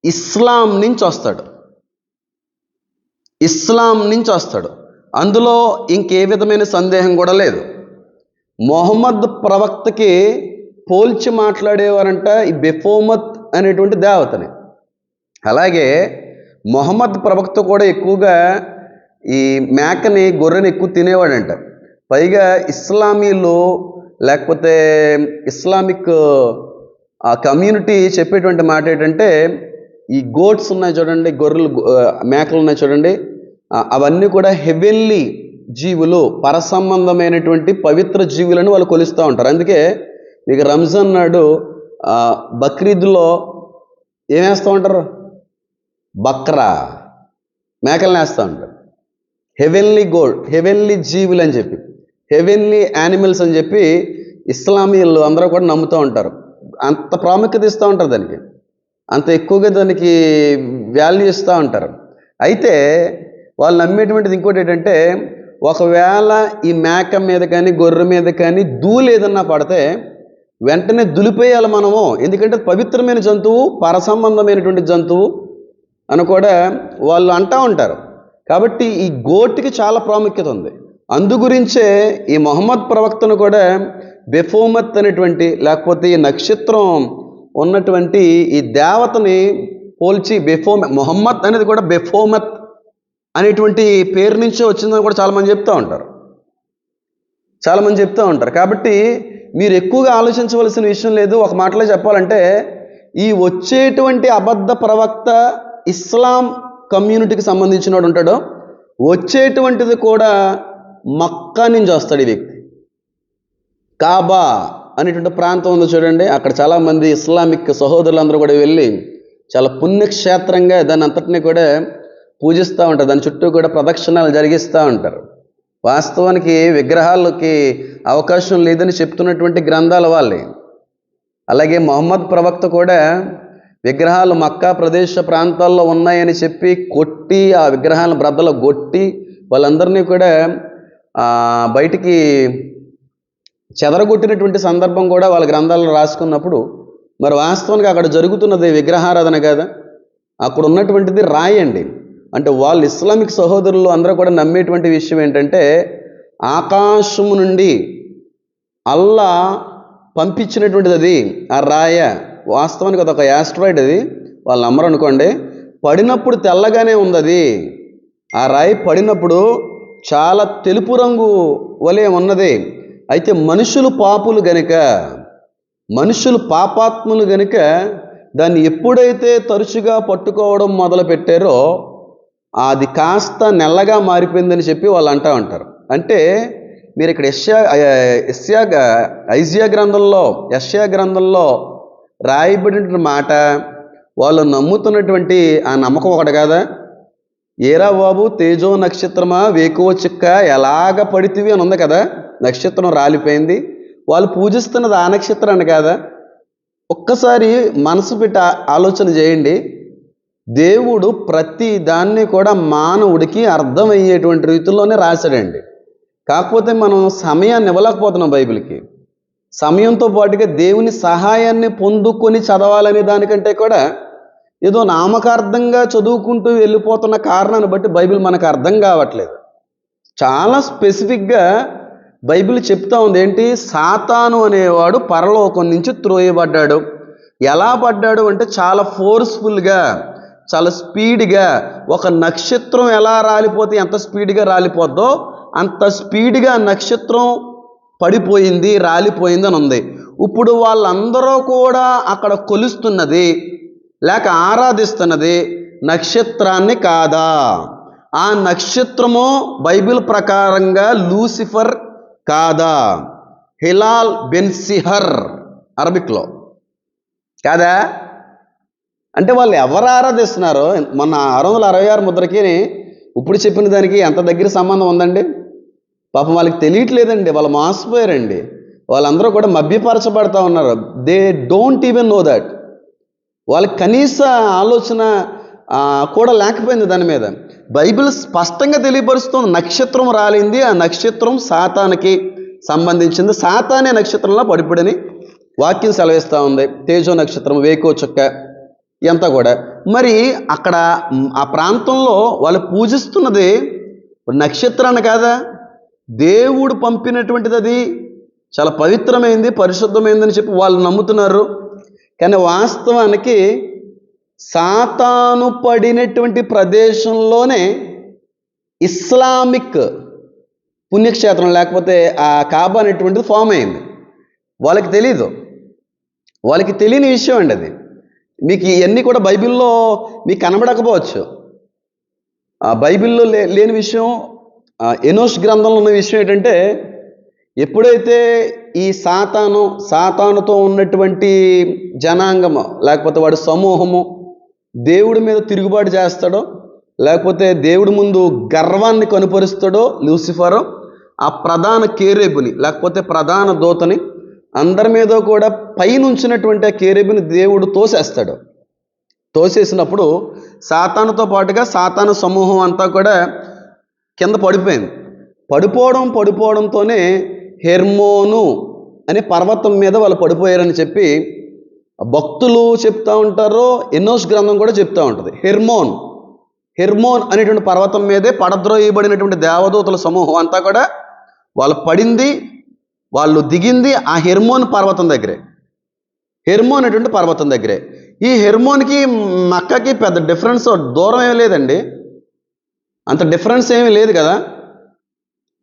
ఇస్లాం నుంచి వస్తాడు, ఇస్లాం నుంచి వస్తాడు. అందులో ఇంకే విధమైన సందేహం కూడా లేదు. మొహమ్మద్ ప్రవక్తకి పోల్చి మాట్లాడేవారంట ఈ బెఫోమత్ అనేటువంటి దేవతని. అలాగే మొహమ్మద్ ప్రవక్త కూడా ఎక్కువగా ఈ మేకని గొర్రెని ఎక్కువ తినేవాడంట. పైగా ఇస్లామీలు లేకపోతే ఇస్లామిక్ కమ్యూనిటీ చెప్పేటువంటి మాట ఏంటంటే ఈ గోట్స్ ఉన్నాయి చూడండి, గొర్రెలు మేకలు ఉన్నాయి చూడండి, అవన్నీ కూడా హెవెన్లీ జీవులు, పరసంబంధమైనటువంటి పవిత్ర జీవులను వాళ్ళు కొలుస్తూ ఉంటారు. అందుకే మీకు రంజాన్ నాడు బక్రీద్లో ఏం వేస్తూ ఉంటారు? బక్రా మేకలను వేస్తూ ఉంటారు. హెవెన్లీ గోడ్, హెవెన్లీ జీవులు అని చెప్పి, హెవెన్లీ యానిమల్స్ అని చెప్పి ఇస్లామీయులు అందరూ కూడా నమ్ముతూ ఉంటారు. అంత ప్రాముఖ్యత ఇస్తూ ఉంటారు దానికి, అంత ఎక్కువగా దానికి వాల్యూ ఇస్తూ ఉంటారు. అయితే వాళ్ళు నమ్మేటువంటిది ఇంకోటి ఏంటంటే ఒకవేళ ఈ మేక మీద కానీ గొర్రె మీద కానీ ధూళి ఏదన్నా పడితే వెంటనే దులిపేయాలి మనము, ఎందుకంటే పవిత్రమైన జంతువు, పరసంబంధమైనటువంటి జంతువు అని కూడా వాళ్ళు అంటూ ఉంటారు. కాబట్టి ఈ గోటికి చాలా ప్రాముఖ్యత ఉంది. అందు గురించే ఈ మొహమ్మద్ ప్రవక్తను కూడా బెఫోమత్ అనేటువంటి లేకపోతే ఈ నక్షత్రం ఉన్నటువంటి ఈ దేవతని పోల్చి మొహమ్మద్ అనేది కూడా బెఫోమత్ అనేటువంటి పేరు నుంచే వచ్చిందని కూడా చాలామంది చెప్తూ ఉంటారు. కాబట్టి మీరు ఎక్కువగా ఆలోచించవలసిన విషయం లేదు. ఒక మాటలో చెప్పాలంటే ఈ వచ్చేటువంటి అబద్ధ ప్రవక్త ఇస్లాం కమ్యూనిటీకి సంబంధించినవాడు ఉంటాడు. వచ్చేటువంటిది కూడా మక్కా నుంచి వస్తాడు ఈ వ్యక్తి. కాబా అనేటువంటి ప్రాంతం ఉందో చూడండి, అక్కడ చాలామంది ఇస్లామిక్ సహోదరులందరూ కూడా వెళ్ళి చాలా పుణ్యక్షేత్రంగా దాన్ని అంతటినీ కూడా పూజిస్తూ ఉంటారు. దాని చుట్టూ కూడా ప్రదక్షిణాలు జరిగిస్తూ ఉంటారు. వాస్తవానికి విగ్రహాలకి అవకాశం లేదని చెప్తున్నటువంటి గ్రంథాల వాళ్ళే. అలాగే మొహమ్మద్ ప్రవక్త కూడా విగ్రహాలు మక్కా ప్రదేశ ప్రాంతాల్లో ఉన్నాయని చెప్పి కొట్టి ఆ విగ్రహాలను బ్రద్దలు కొట్టి వాళ్ళందరినీ కూడా బయటికి చెదరగొట్టినటువంటి సందర్భం కూడా వాళ్ళ గ్రంథాలను రాసుకున్నప్పుడు మరి వాస్తవానికి అక్కడ జరుగుతున్నది విగ్రహారాధన కదా, అక్కడ ఉన్నటువంటిది రాయండి. అంటే వాళ్ళు ఇస్లామిక్ సహోదరులు అందరూ కూడా నమ్మేటువంటి విషయం ఏంటంటే ఆకాశము నుండి అల్లా పంపించినటువంటిది అది ఆ రాయ. వాస్తవానికి అదొక యాస్ట్రాయిడ్, అది వాళ్ళు నమ్మరు అనుకోండి. పడినప్పుడు తెల్లగానే ఉంది అది. ఆ రాయి పడినప్పుడు చాలా తెలుపు రంగు వలె ఉన్నది. అయితే మనుషులు పాపులు గనుక, మనుషులు పాపాత్ములు గనుక దాన్ని ఎప్పుడైతే తరచుగా పట్టుకోవడం మొదలు పెట్టారో అది కాస్త నల్లగా మారిపోయిందని చెప్పి వాళ్ళు అంటూ ఉంటారు. అంటే మీరు ఇక్కడ యెషయా గ్రంథంలో రాయబడిన మాట వాళ్ళు నమ్ముతున్నటువంటి ఆ నమ్మకం ఒకటి కాదా? ఏరా బాబు తేజో నక్షత్రమా వేకువ చిక్క ఎలాగ పడితివి అని ఉంది కదా, నక్షత్రం రాలిపోయింది. వాళ్ళు పూజిస్తున్నది ఆ నక్షత్రాన్ని కాదా? ఒక్కసారి మనసు పెట్టి ఆలోచన చేయండి. దేవుడు ప్రతి దాన్ని కూడా మానవుడికి అర్థమయ్యేటువంటి రీతిలోనే రాశాడండి. కాకపోతే మనం సమయాన్ని ఇవ్వలేకపోతున్నాం బైబిల్కి. సమయంతో పాటుగా దేవుని సహాయాన్ని పొందుకొని చదవాలనే దానికంటే కూడా ఏదో నామకార్థంగా చదువుకుంటూ వెళ్ళిపోతున్న కారణాన్ని బట్టి బైబిల్ మనకు అర్థం కావట్లేదు. చాలా స్పెసిఫిక్గా బైబిల్ చెప్తా ఉంది. ఏంటి? సాతాను అనేవాడు పరలోకం నుంచి త్రోయబడ్డాడు. ఎలా పడ్డాడు అంటే చాలా ఫోర్స్ఫుల్గా, చాలా స్పీడ్గా. ఒక నక్షత్రం ఎలా రాలిపోతే ఎంత స్పీడ్గా రాలిపోద్దో అంత స్పీడ్గా నక్షత్రం పడిపోయింది, రాలిపోయింది అని ఉంది. ఇప్పుడు వాళ్ళందరూ కూడా అక్కడ కొలుస్తున్నది లేక ఆరాధిస్తున్నది నక్షత్రాన్ని కాదా? ఆ నక్షత్రము బైబిల్ ప్రకారంగా లూసిఫర్ కాదా? హిలాల్ బెన్ సిహర్ అరబిక్లో కాదా? అంటే వాళ్ళు ఎవరు ఆరాధిస్తున్నారో మొన్న 666 ముద్రకి ఇప్పుడు చెప్పిన దానికి ఎంత దగ్గర సంబంధం ఉందండి? పాపం వాళ్ళకి తెలియట్లేదండి, వాళ్ళు మోసపోయారండి. వాళ్ళందరూ కూడా మభ్యపరచబడతా ఉన్నారు. They don't even know that. వాళ్ళకి కనీస ఆలోచన కూడా లేకపోయింది దాని మీద. బైబిల్ స్పష్టంగా తెలియపరుస్తుంది, నక్షత్రం రాలింది, ఆ నక్షత్రం సాతానికి సంబంధించింది, సాతానే నక్షత్రంలో పడిపోడని వాక్యం సెలవిస్తూ ఉంది. తేజో నక్షత్రం, వేకో చుక్క ఇదంతా కూడా. మరి అక్కడ ఆ ప్రాంతంలో వాళ్ళు పూజిస్తున్నది నక్షత్రాన్ని కాదా? దేవుడు పంపినటువంటిది, అది చాలా పవిత్రమైంది, పరిశుద్ధమైందని చెప్పి వాళ్ళు నమ్ముతున్నారు. కానీ వాస్తవానికి సాతాను పడినటువంటి ప్రదేశంలోనే ఇస్లామిక్ పుణ్యక్షేత్రం లేకపోతే ఆ కాబా అనేటువంటిది ఫామ్ అయింది. వాళ్ళకి తెలీదు, వాళ్ళకి తెలియని విషయం అండి అది. మీకు ఇవన్నీ కూడా బైబిల్లో మీకు కనబడకపోవచ్చు. ఆ బైబిల్లో లేని విషయం, ఎనోష్ గ్రంథంలో ఉన్న విషయం ఏంటంటే, ఎప్పుడైతే ఈ సాతానుతో ఉన్నటువంటి జనాంగము లేకపోతే వాడి సమూహము దేవుడి మీద తిరుగుబాటు చేస్తాడో, లేకపోతే దేవుడి ముందు గర్వాన్ని కనుపరుస్తాడో లూసిఫరు, ఆ ప్రధాన కేరేబుని లేకపోతే ప్రధాన దూతని అందరి మీద కూడా పైనుంచినటువంటి ఆ కేరేబుని దేవుడు తోసేస్తాడు. తోసేసినప్పుడు సాతానుతో పాటుగా సాతాను సమూహం అంతా కూడా కింద పడిపోయింది. పడిపోవడంతోనే హెర్మోను అనే పర్వతం మీద వాళ్ళు పడిపోయారని చెప్పి భక్తులు చెప్తూ ఉంటారు, ఎనోష్ గ్రంథం కూడా చెప్తూ ఉంటుంది. హెర్మోన్ అనేటువంటి పర్వతం మీదే పడద్రోయబడినటువంటి దేవదూతల సమూహం అంతా కూడా వాళ్ళు పడింది, వాళ్ళు దిగింది ఆ హెర్మోన్ పర్వతం దగ్గరే. హెర్మోన్ అనేటువంటి పర్వతం దగ్గరే. ఈ హెర్మోన్కి మక్కకి పెద్ద డిఫరెన్స్ దూరం ఏమీ లేదండి, అంత డిఫరెన్స్ ఏమీ లేదు కదా.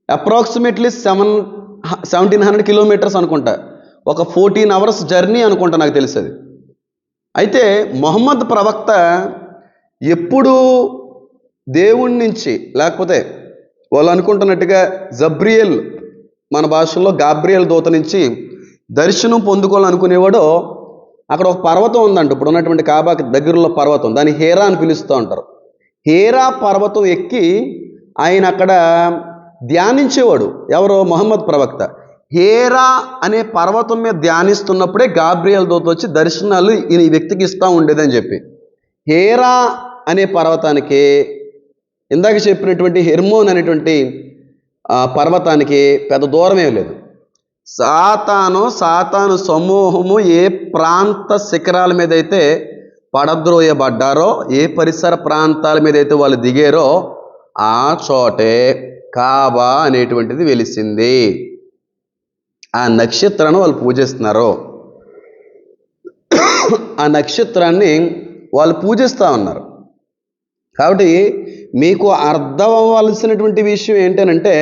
అప్రాక్సిమేట్లీ 1700 కిలోమీటర్స్ అనుకుంటా, ఒక 14 hours జర్నీ అనుకుంటా నాకు తెలిసేది. అయితే మొహమ్మద్ ప్రవక్త ఎప్పుడు దేవుడి నుంచి లేకపోతే వాళ్ళు అనుకుంటున్నట్టుగా జబ్రియల్, మన భాషలో గాబ్రియల్ దూత నుంచి దర్శనం పొందుకోవాలనుకునేవాడో, అక్కడ ఒక పర్వతం ఉందంట, ఇప్పుడు ఉన్నటువంటి కాబాకి దగ్గరలో పర్వతం, దాన్ని హేరా అని పిలుస్తూ ఉంటారు. హేరా పర్వతం ఎక్కి ఆయన అక్కడ ధ్యానించేవాడు. ఎవరో మొహమ్మద్ ప్రవక్త హేరా అనే పర్వతం మీద ధ్యానిస్తున్నప్పుడే గాబ్రియల్ దూత వచ్చి దర్శనాలు ఈ వ్యక్తికి ఇస్తూ ఉండేదని చెప్పి. హేరా అనే పర్వతానికి, ఇందాక చెప్పినటువంటి హెర్మోన్ అనేటువంటి పర్వతానికి పెద్ద దూరమే లేదు. సాతాను సమూహము ఏ ప్రాంత శిఖరాల మీద అయితే పడద్రోయబడ్డారో, ఏ పరిసర ప్రాంతాల మీద అయితే వాళ్ళు దిగారో ఆ చోటే కాబా అనేటువంటిది వెలిసింది. ఆ నక్షత్రాన్ని వాళ్ళు పూజిస్తున్నారు. ఆ నక్షత్రాన్ని వాళ్ళు పూజిస్తూ ఉన్నారు. కాబట్టి మీకు అర్థం అవ్వాల్సినటువంటి విషయం ఏంటనంటే,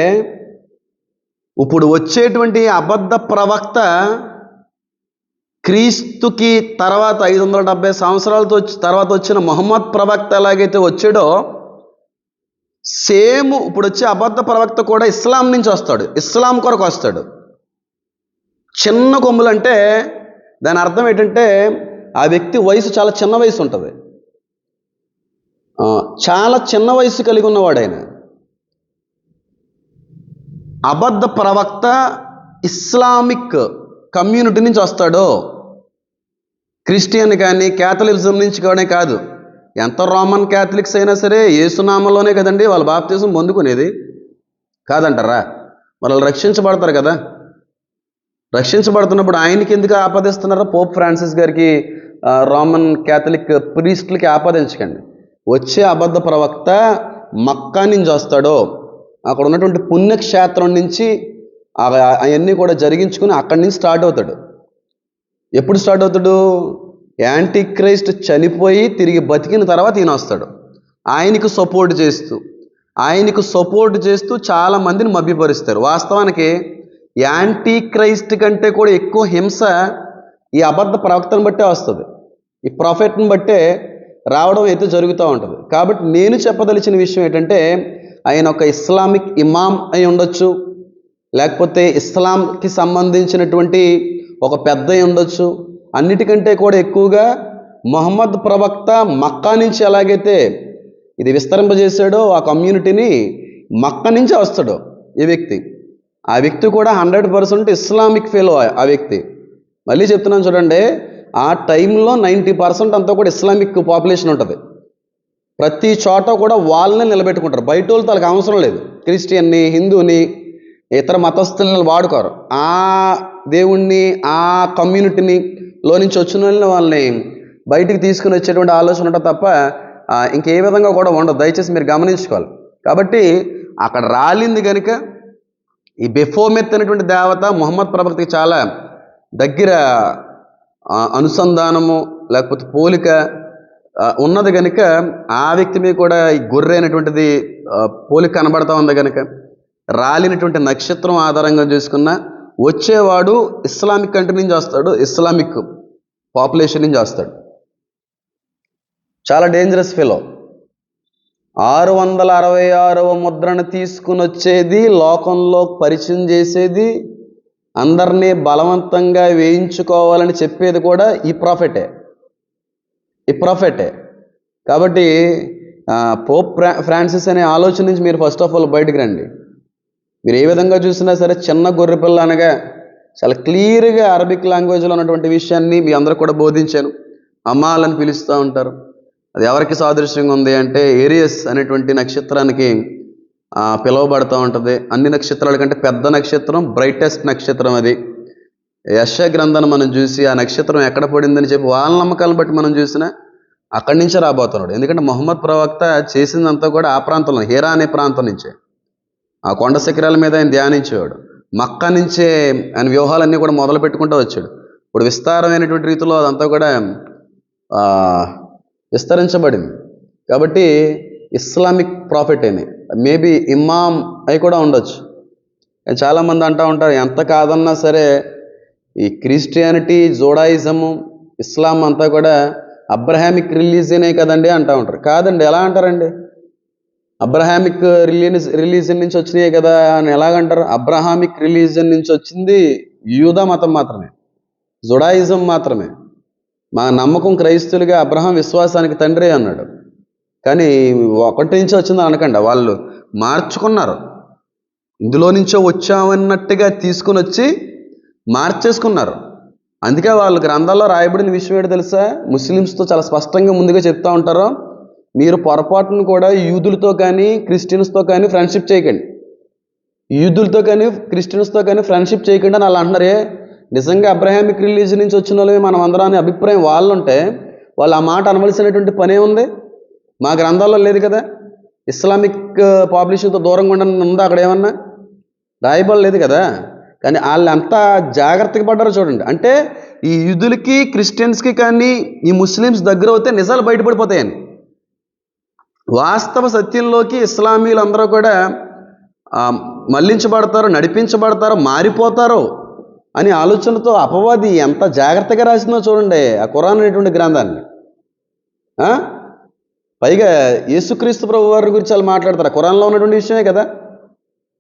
ఇప్పుడు వచ్చేటువంటి అబద్ధ ప్రవక్త క్రీస్తుకి తర్వాత 570 సంవత్సరాలతో తర్వాత వచ్చిన మొహమ్మద్ ప్రవక్త ఎలాగైతే వచ్చాడో, సేమ్ ఇప్పుడు వచ్చే అబద్ధ ప్రవక్త కూడా ఇస్లాం నుంచి వస్తాడు, ఇస్లాం కొరకు వస్తాడు. చిన్న కొమ్ములు అంటే దాని అర్థం ఏంటంటే, ఆ వ్యక్తి వయసు చాలా చిన్న వయసు ఉంటుంది, చాలా చిన్న వయసు కలిగి ఉన్నవాడు ఆయన. అబద్ధ ప్రవక్త ఇస్లామిక్ కమ్యూనిటీ నుంచి వస్తాడు, క్రిస్టియన్ కానీ క్యాథలిజం నుంచి కానీ కాదు. ఎంత రోమన్ క్యాథలిక్స్ అయినా సరే యేసునామంలోనే కదండి వాళ్ళ బాప్తిజం పొందుకునేది, కాదంటారా? వాళ్ళు రక్షించబడతారు కదా. రక్షించబడుతున్నప్పుడు ఆయనకి ఎందుకు ఆపాదిస్తున్నారో పోప్ ఫ్రాన్సిస్ గారికి, రోమన్ క్యాథలిక్ ప్రీస్టులకి ఆపాదించకండి. వచ్చే అబద్ధ ప్రవక్త మక్కా నుంచి వస్తాడో, అక్కడ ఉన్నటువంటి పుణ్యక్షేత్రం నుంచి అవన్నీ కూడా జరిగించుకుని అక్కడి నుంచి స్టార్ట్ అవుతాడు. ఎప్పుడు స్టార్ట్ అవుతాడు? యాంటీ క్రైస్ట్ చనిపోయి తిరిగి బతికిన తర్వాత ఈయన వస్తాడు. ఆయనకు సపోర్ట్ చేస్తూ చాలా మందిని మభ్యపరుస్తారు. వాస్తవానికి యాంటీ క్రైస్ట్ కంటే కూడా ఎక్కువ హింస ఈ అబద్ధ ప్రవక్తను బట్టే వస్తుంది, ఈ ప్రాఫెట్ని బట్టే రావడం అయితే జరుగుతూ ఉంటుంది. కాబట్టి నేను చెప్పదలిచిన విషయం ఏంటంటే, ఆయన ఒక ఇస్లామిక్ ఇమాం అయి ఉండొచ్చు, లేకపోతే ఇస్లాంకి సంబంధించినటువంటి ఒక పెద్ద ఉండొచ్చు. అన్నిటికంటే కూడా ఎక్కువగా మొహమ్మద్ ప్రవక్త మక్కా నుంచి ఎలాగైతే ఇది విస్తరింపజేశాడో ఆ కమ్యూనిటీని, మక్కా నుంచి వస్తాడు ఈ వ్యక్తి. ఆ వ్యక్తి కూడా 100% ఇస్లామిక్ ఫెలో. ఆ వ్యక్తి, మళ్ళీ చెప్తున్నాను చూడండి, ఆ టైంలో 90% అంతా కూడా ఇస్లామిక్ పాపులేషన్ ఉంటుంది. ప్రతి చోట కూడా వాళ్ళని నిలబెట్టుకుంటారు, బయట వాళ్ళతో వాళ్ళకి అవసరం లేదు. క్రిస్టియన్ని, హిందూని, ఇతర మతస్థులను వాడుకోరు. ఆ దేవుణ్ణి, ఆ కమ్యూనిటీని లో నుంచి వచ్చిన వాళ్ళని బయటికి తీసుకుని వచ్చేటువంటి ఆలోచన ఉంటుంది తప్ప ఇంకే విధంగా కూడా ఉండదు. దయచేసి మీరు గమనించుకోవాలి. కాబట్టి అక్కడ రాలింది కనుక ఈ బెఫోమెత్ అనేటువంటి దేవత మొహమ్మద్ ప్రవక్తకి చాలా దగ్గర అనుసంధానము లేకపోతే పోలిక ఉన్నది కనుక ఆ వ్యక్తి మీద కూడా ఈ గొర్రె అనేటువంటిది పోలిక కనబడతా ఉంది కనుక రాలినటువంటి నక్షత్రం ఆధారంగా చేసుకున్న వచ్చేవాడు ఇస్లామిక్ కంట్రీ నుంచి వస్తాడు, ఇస్లామిక్ పాపులేషన్ నుంచి వస్తాడు. చాలా డేంజరస్ ఫెలో. 666వ ముద్రను తీసుకుని వచ్చేది, లోకంలో పరిచయం చేసేది, అందరినీ బలవంతంగా వేయించుకోవాలని చెప్పేది కూడా ఈ ప్రాఫెటే. కాబట్టి పోప్ ఫ్రాన్సిస్ అనే ఆలోచన నుంచి మీరు ఫస్ట్ ఆఫ్ ఆల్ బయటకు రండి. మీరు ఏ విధంగా చూసినా సరే చిన్న గొర్రెపిల్ల అనగా చాలా క్లియర్గా అరబిక్ లాంగ్వేజ్లో ఉన్నటువంటి విషయాన్ని మీ అందరూ కూడా బోధించాను. అమ్మాల్ అని పిలుస్తూ ఉంటారు. అది ఎవరికి సాదృశ్యంగా ఉంది అంటే ఏరియస్ అనేటువంటి నక్షత్రానికి పిలువబడుతూ ఉంటుంది. అన్ని నక్షత్రాల కంటే పెద్ద నక్షత్రం, బ్రైటెస్ట్ నక్షత్రం అది. యెషయా గ్రంథాన్ని మనం చూసి ఆ నక్షత్రం ఎక్కడ పడిందని చెప్పి వాళ్ళ నమ్మకాలను బట్టి మనం చూసినా అక్కడి నుంచే రాబోతున్నాడు. ఎందుకంటే మొహమ్మద్ ప్రవక్త చేసిందంతా కూడా ఆ ప్రాంతంలో, హీరా అనే ప్రాంతం నుంచే, ఆ కొండ శిఖరాల మీద ఆయన ధ్యానించేవాడు. మక్కా నుంచే ఆయన వ్యూహాలన్నీ కూడా మొదలు పెట్టుకుంటూ వచ్చాడు. ఇప్పుడు విస్తారమైనటువంటి రీతిలో అదంతా కూడా విస్తరించబడింది. కాబట్టి ఇస్లామిక్ ప్రాఫిట్ అని, మేబీ ఇమాం అవి కూడా ఉండొచ్చు. చాలామంది అంటూ ఉంటారు, ఎంత కాదన్నా సరే ఈ క్రిస్టియానిటీ, జూడాయిజము, ఇస్లాం అంతా కూడా అబ్రహామిక్ రిలీజియనే కదండి అంటూ ఉంటారు. కాదండి, ఎలా అంటారండి? అబ్రహామిక్ రిలీజియన్ నుంచి వచ్చినాయే కదా అని ఎలాగంటారు? అబ్రహామిక్ రిలీజియన్ నుంచి వచ్చింది యూదా మతం మాత్రమే, జుడాయిజం మాత్రమే. మా నమ్మకం క్రైస్తులుగా అబ్రహాం విశ్వాసానికి తండ్రి అన్నాడు. కానీ ఒకటి నుంచి వచ్చిందని అనకండి, వాళ్ళు మార్చుకున్నారు. ఇందులో నుంచో వచ్చామన్నట్టుగా తీసుకుని వచ్చి మార్చేసుకున్నారు. అందుకే వాళ్ళ గ్రంథాల్లో రాయబడిన విషయం ఏంటో తెలుసా? ముస్లిమ్స్తో చాలా స్పష్టంగా ముందుగా చెప్తా ఉంటారు, మీరు పొరపాటును కూడా యూదులతో కానీ క్రిస్టియన్స్తో కానీ ఫ్రెండ్షిప్ చేయకండి, యూదులతో కానీ క్రిస్టియన్స్తో కానీ ఫ్రెండ్షిప్ చేయకండి అని వాళ్ళు అంటున్నారే. నిజంగా అబ్రహామిక్ రిలీజియన్ నుంచి వచ్చిన వాళ్ళే మనం అందరం అనే అభిప్రాయం వాళ్ళు ఉంటే వాళ్ళు ఆ మాట అనవలసినటువంటి పనే ఉంది. మా గ్రంథాల్లో లేదు కదా. ఇస్లామిక్ పాపులేషన్తో దూరంగా ఉండని ఉందా అక్కడ ఏమన్నా? రాయబడలేదు కదా. కానీ వాళ్ళు అంతా జాగ్రత్తగా పడ్డారో చూడండి. అంటే ఈ యూదులకి క్రిస్టియన్స్కి కానీ ఈ ముస్లిమ్స్ దగ్గర అవుతే నిజాలు బయటపడిపోతాయని, వాస్తవ సత్యంలోకి ఇస్లామీలు అందరూ కూడా మళ్లించబడతారు, నడిపించబడతారు, మారిపోతారు అని ఆలోచనతో అపవాది ఎంత జాగ్రత్తగా రాసిందో చూడండి ఆ ఖురాన్ అనేటువంటి గ్రంథాన్ని. పైగా యేసుక్రీస్తు ప్రభు వారి గురించి వాళ్ళు మాట్లాడతారు. ఖురాన్లో ఉన్నటువంటి విషయమే కదా.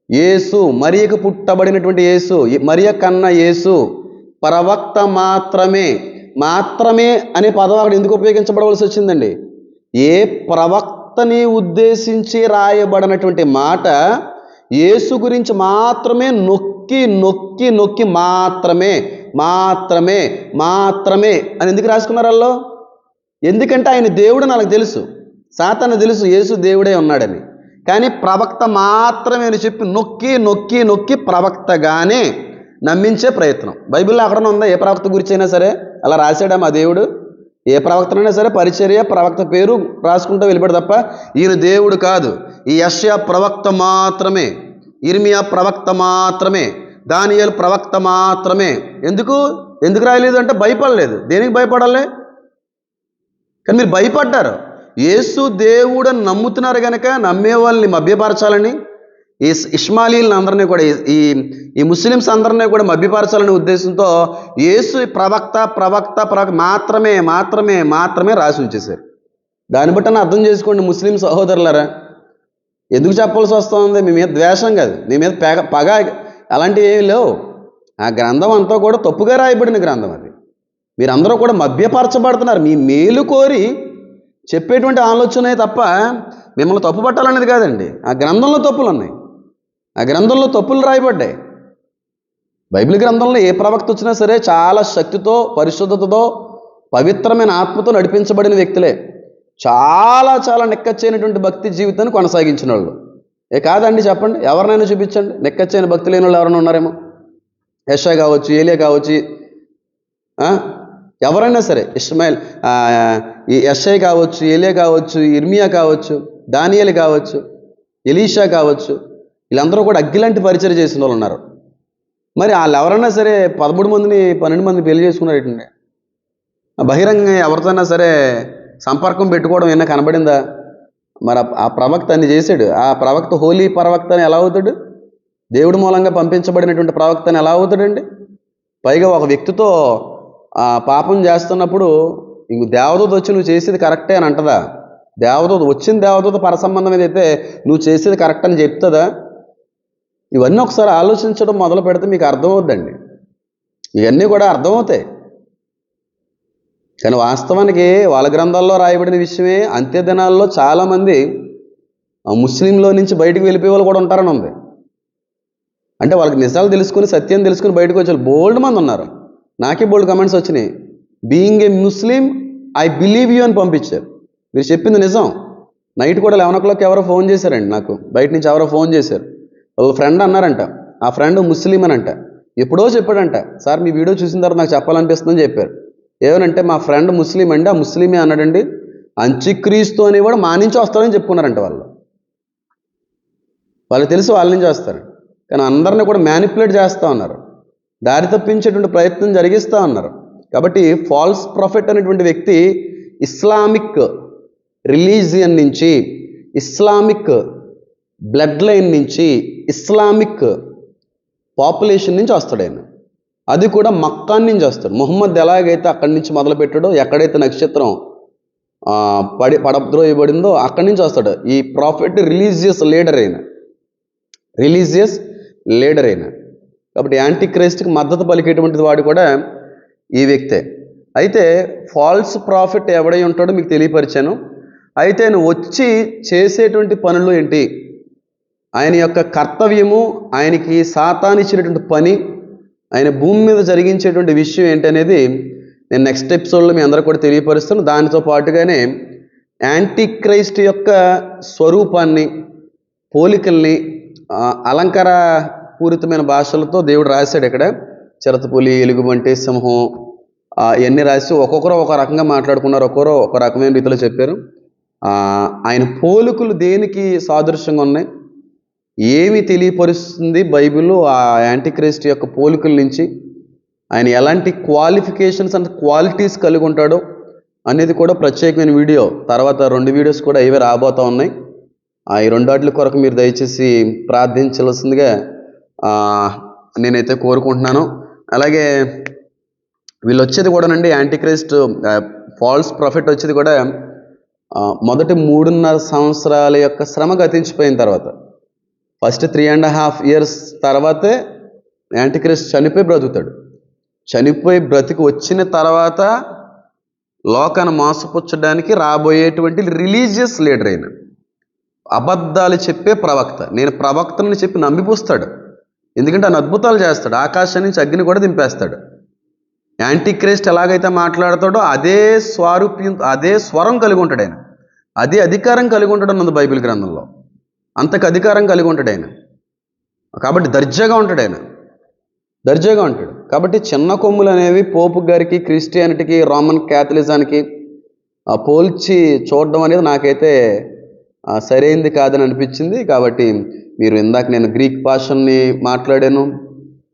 యేసు, మరియకు పుట్టబడినటువంటి యేసు, మరియ కన్న యేసు ప్రవక్త మాత్రమే అనే పదం అక్కడ ఎందుకు ఉపయోగించబడవలసి వచ్చిందండి? ఏ ప్రవక్తని ఉద్దేశించి రాయబడినటువంటి మాట యేసు గురించి మాత్రమే నొక్కి నొక్కి నొక్కి మాత్రమే అని ఎందుకు రాసుకున్నారు వాళ్ళు? ఎందుకంటే ఆయన దేవుడు నాకు తెలుసు, సాతాను తెలుసు యేసు దేవుడే ఉన్నాడని. కానీ ప్రవక్త మాత్రమే అని చెప్పి నొక్కి నొక్కి నొక్కి ప్రవక్తగానే నమ్మించే ప్రయత్నం. బైబిల్లో అక్కడ ఉందా? ఏ ప్రవక్త గురించి అయినా సరే అలా రాశాడా మా దేవుడు? ఏ ప్రవక్తనైనా సరే పరిచర్య, ప్రవక్త పేరు రాసుకుంటూ వెళ్ళిపోడు తప్ప ఈయన దేవుడు కాదు. ఈ యెషయా ప్రవక్త మాత్రమే, ఇర్మియా ప్రవక్త మాత్రమే, దానియేలు ప్రవక్త మాత్రమే. ఎందుకు రాయలేదు అంటే భయపడలేదు. దేనికి భయపడాలి? కానీ మీరు భయపడ్డారు. యేసు దేవుడని నమ్ముతున్నారు కనుక నమ్మే వాళ్ళని మభ్యపరచాలని, ఈ ఇస్మాయిలీలను అందరినీ కూడా, ఈ ముస్లిమ్స్ అందరినీ కూడా మభ్యపరచాలనే ఉద్దేశంతో యేసు ప్రవక్త మాత్రమే రాసి ఉంచేశారు. దాన్ని బట్టి అర్థం చేసుకోండి ముస్లిం సహోదరులారా, ఎందుకు చెప్పాల్సి వస్తుంది? మీ మీద ద్వేషం కాదు, మీ మీద పగ అలాంటివి ఏమి లేవు. ఆ గ్రంథం అంతా కూడా తప్పుగా రాయబడిన గ్రంథం అది. మీరందరూ కూడా మభ్యపరచబడుతున్నారు. మీ మేలు కోరి చెప్పేటువంటి ఆలోచనే తప్ప మిమ్మల్ని తప్పు పట్టాలనేది కాదండి. ఆ గ్రంథంలో తప్పులు ఉన్నాయి, ఆ గ్రంథంలో తప్పులు రాయబడ్డాయి. బైబిల్ గ్రంథంలో ఏ ప్రవక్త వచ్చినా సరే చాలా శక్తితో, పరిశుద్ధతతో, పవిత్రమైన ఆత్మతో నడిపించబడిన వ్యక్తులే. చాలా చాలా నిక్కచ్చైనటువంటి భక్తి జీవితాన్ని కొనసాగించిన వాళ్ళు. కాదండి చెప్పండి, ఎవరినైనా చూపించండి నిక్కచ్చైన భక్తి లేని వాళ్ళు ఎవరైనా ఉన్నారేమో. యెషయా కావచ్చు, ఏలియా కావచ్చు, ఎవరైనా సరే, ఇష్మాయిల్, ఈ యెషయా కావచ్చు, ఏలియా కావచ్చు, ఇర్మియా కావచ్చు, దానియేలు కావచ్చు, ఎలీషా కావచ్చు, వీళ్ళందరూ కూడా అగ్గిలాంటి పరిచయం చేసిన వాళ్ళు ఉన్నారు. మరి వాళ్ళు ఎవరైనా సరే 13 మందిని 12 మందిని పెళ్లి చేసుకున్నారు ఏంటండి? బహిరంగంగా ఎవరితోనా సరే సంపర్కం పెట్టుకోవడం ఏమైనా కనబడిందా? మరి ఆ ప్రవక్త అన్ని చేశాడు. ఆ ప్రవక్త హోలీ ప్రవక్త అని ఎలా అవుతాడు? దేవుడి మూలంగా పంపించబడినటువంటి ప్రవక్త అని ఎలా అవుతాడండి? పైగా ఒక వ్యక్తితో పాపం చేస్తున్నప్పుడు ఇంక దేవదూత వచ్చి నువ్వు చేసేది కరెక్టే అని అంటదా? వచ్చిన దేవదూత పరసంబంధం ఏదైతే నువ్వు చేసేది కరెక్ట్ అని చెప్తుందా? ఇవన్నీ ఒకసారి ఆలోచించడం మొదలు పెడితే మీకు అర్థమవుద్దండి. ఇవన్నీ కూడా అర్థమవుతాయి. కానీ వాస్తవానికి వాళ్ళ గ్రంథాల్లో రాయబడిన విషయమే అంత్య దినాల్లో చాలామంది ముస్లింలో నుంచి బయటకు వెళ్ళిపోయే వాళ్ళు కూడా ఉంటారని ఉంది. అంటే వాళ్ళకి నిజాలు తెలుసుకుని, సత్యం తెలుసుకుని బయటకు వచ్చే బోల్డ్ మంది ఉన్నారు. నాకే బోల్డ్ కమెంట్స్ వచ్చినాయి. Being a Muslim I believe you అని పంపించారు. మీరు చెప్పింది నిజం. నైట్ కూడా 11 o'clock ఎవరో ఫోన్ చేశారండి నాకు, బయట నుంచి ఎవరో ఫోన్ చేశారు. వాళ్ళ ఫ్రెండ్ అన్నారంట, ఆ ఫ్రెండ్ ముస్లిం అని అంట. ఎప్పుడో చెప్పాడంట, సార్ మీ వీడియో చూసిన తర్వాత నాకు చెప్పాలనిపిస్తుందని చెప్పారు. ఏమనంటే మా ఫ్రెండ్ ముస్లిం అండి, ఆ ముస్లిమే అన్నాడండి, అంత్యక్రీస్తు అనేవాడు మా నుంచి వస్తాడని చెప్పుకున్నారంట. వాళ్ళకి తెలుసు వాళ్ళ నుంచి వస్తారు, కానీ అందరినీ కూడా మ్యానిపులేట్ చేస్తూ ఉన్నారు, దారి తప్పించేటువంటి ప్రయత్నం జరిగిస్తూ ఉన్నారు. కాబట్టి ఫాల్స్ ప్రాఫిట్ అనేటువంటి వ్యక్తి ఇస్లామిక్ రిలీజియన్ నుంచి, ఇస్లామిక్ బ్లడ్ లైన్ నుంచి, ఇస్లామిక్ పాపులేషన్ నుంచి వస్తాడు ఆయన. అది కూడా మక్కా నుంచి వస్తాడు. ముహమ్మద్ ఎలాగైతే అక్కడి నుంచి మొదలు పెట్టాడో, ఎక్కడైతే నక్షత్రం పడద్రోయబడిందో అక్కడి నుంచి వస్తాడు ఈ ప్రాఫిట్. రిలీజియస్ లీడర్ అయిన కాబట్టి యాంటీ క్రైస్ట్కి మద్దతు పలికేటువంటి వాడు కూడా ఈ వ్యక్తే. అయితే ఫాల్స్ ప్రాఫిట్ ఎవడై ఉంటాడో మీకు తెలియపరిచాను. అయితే ఆయన వచ్చి చేసేటువంటి పనులు ఏంటి, ఆయన యొక్క కర్తవ్యము, ఆయనకి సాతాను ఇచ్చినటువంటి పని, ఆయన భూమి మీద జరిగించేటువంటి విషయం ఏంటనేది నేను నెక్స్ట్ ఎపిసోడ్లో మీ అందరూ కూడా తెలియపరుస్తాను. దానితో పాటుగానే యాంటీ క్రైస్ట్ యొక్క స్వరూపాన్ని, పోలికల్ని అలంకార పూరితమైన భాషలతో దేవుడు రాశాడు. ఇక్కడ చిరతపులి, ఎలుగుబంటి, సింహం ఇవన్నీ రాసి ఒక్కొక్కరు ఒక రకంగా మాట్లాడుకున్నారు, ఒక్కొక్కరు ఒక రకమైన రీతిలో చెప్పారు. ఆయన పోలికలు దేనికి సాదృశ్యంగా ఉన్నాయి, ఏమి తెలియపరుస్తుంది బైబిల్ ఆ యాంటీ క్రైస్ట్ యొక్క పోలికల నుంచి, ఆయన ఎలాంటి క్వాలిఫికేషన్స్ అండ్ క్వాలిటీస్ కలిగి ఉంటాడో అనేది కూడా ప్రత్యేకమైన వీడియో. తర్వాత 2 వీడియోస్ కూడా ఇవే రాబోతూ ఉన్నాయి. ఈ 2 వాటి కొరకు మీరు దయచేసి ప్రార్థించవలసిందిగా నేనైతే కోరుకుంటున్నాను. అలాగే వీళ్ళు వచ్చేది కూడానండి, యాంటీ క్రైస్ట్ ఫాల్స్ ప్రాఫిట్ వచ్చేది కూడా మొదటి 3.5 సంవత్సరాల యొక్క శ్రమ గతించిపోయిన తర్వాత, ఫస్ట్ 3.5 years తర్వాతే యాంటీ క్రైస్ట్ చనిపోయి బ్రతుకుతాడు. చనిపోయి బ్రతికి వచ్చిన తర్వాత లోకాన్ని మోసపుచ్చడానికి రాబోయేటువంటి రిలీజియస్ లీడర్ అయిన అబద్ధాలు చెప్పే ప్రవక్త. నేను ప్రవక్తని చెప్పి నమ్మిపోస్తాడు, ఎందుకంటే ఆయన అద్భుతాలు చేస్తాడు, ఆకాశం నుంచి అగ్ని కూడా దింపేస్తాడు. యాంటీ క్రైస్ట్ ఎలాగైతే మాట్లాడతాడో అదే స్వరూప్యం, అదే స్వరం కలిగి ఉంటాడు ఆయన, అదే అధికారం కలిగి ఉంటాడు అన్నది బైబిల్ గ్రంథంలో. అంతకు అధికారం కలిగి ఉంటాడు ఆయన. కాబట్టి దర్జాగా ఉంటాడు. కాబట్టి చిన్న కొమ్ములు అనేవి పోపు గారికి, క్రిస్టియానిటీకి, రోమన్ క్యాథలిజానికి పోల్చి చూడడం అనేది నాకైతే సరైంది కాదని అనిపించింది. కాబట్టి మీరు ఇందాక నేను గ్రీక్ భాషని మాట్లాడాను,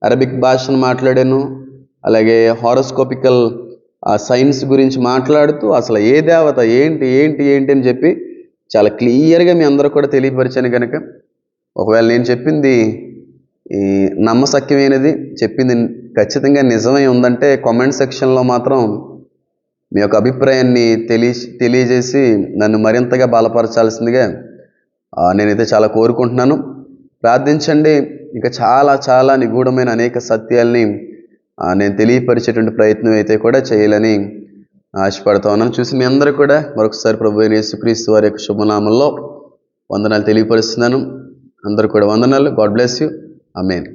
అరబిక్ భాషను మాట్లాడాను, అలాగే హారోస్కోపికల్ సైన్స్ గురించి మాట్లాడుతూ అసలు ఏ దేవత ఏంటి అని చెప్పి చాలా క్లియర్గా మీ అందరూ కూడా తెలియపరిచాను. కనుక ఒకవేళ నేను చెప్పింది నమ్మశక్యమైనది, చెప్పింది ఖచ్చితంగా నిజమై ఉందంటే కామెంట్ సెక్షన్లో మాత్రం మీ యొక్క అభిప్రాయాన్ని తెలియజేసి నన్ను మరింతగా బలపరచాల్సిందిగా నేనైతే చాలా కోరుకుంటున్నాను. ప్రార్థించండి. ఇంకా చాలా చాలా నిగూఢమైన అనేక సత్యాల్ని నేను తెలియపరిచేటువంటి ప్రయత్నం అయితే కూడా చేయాలని ఆశపడతా ఉన్నాను. చూసి మీ అందరూ కూడా మరొకసారి ప్రభు అయిన యేసుక్రీస్తు వారి యొక్క శుభనామంలో వందనాలు తెలియపరుస్తున్నాను. అందరూ కూడా వందనాలు. God bless you. ఆమేన్.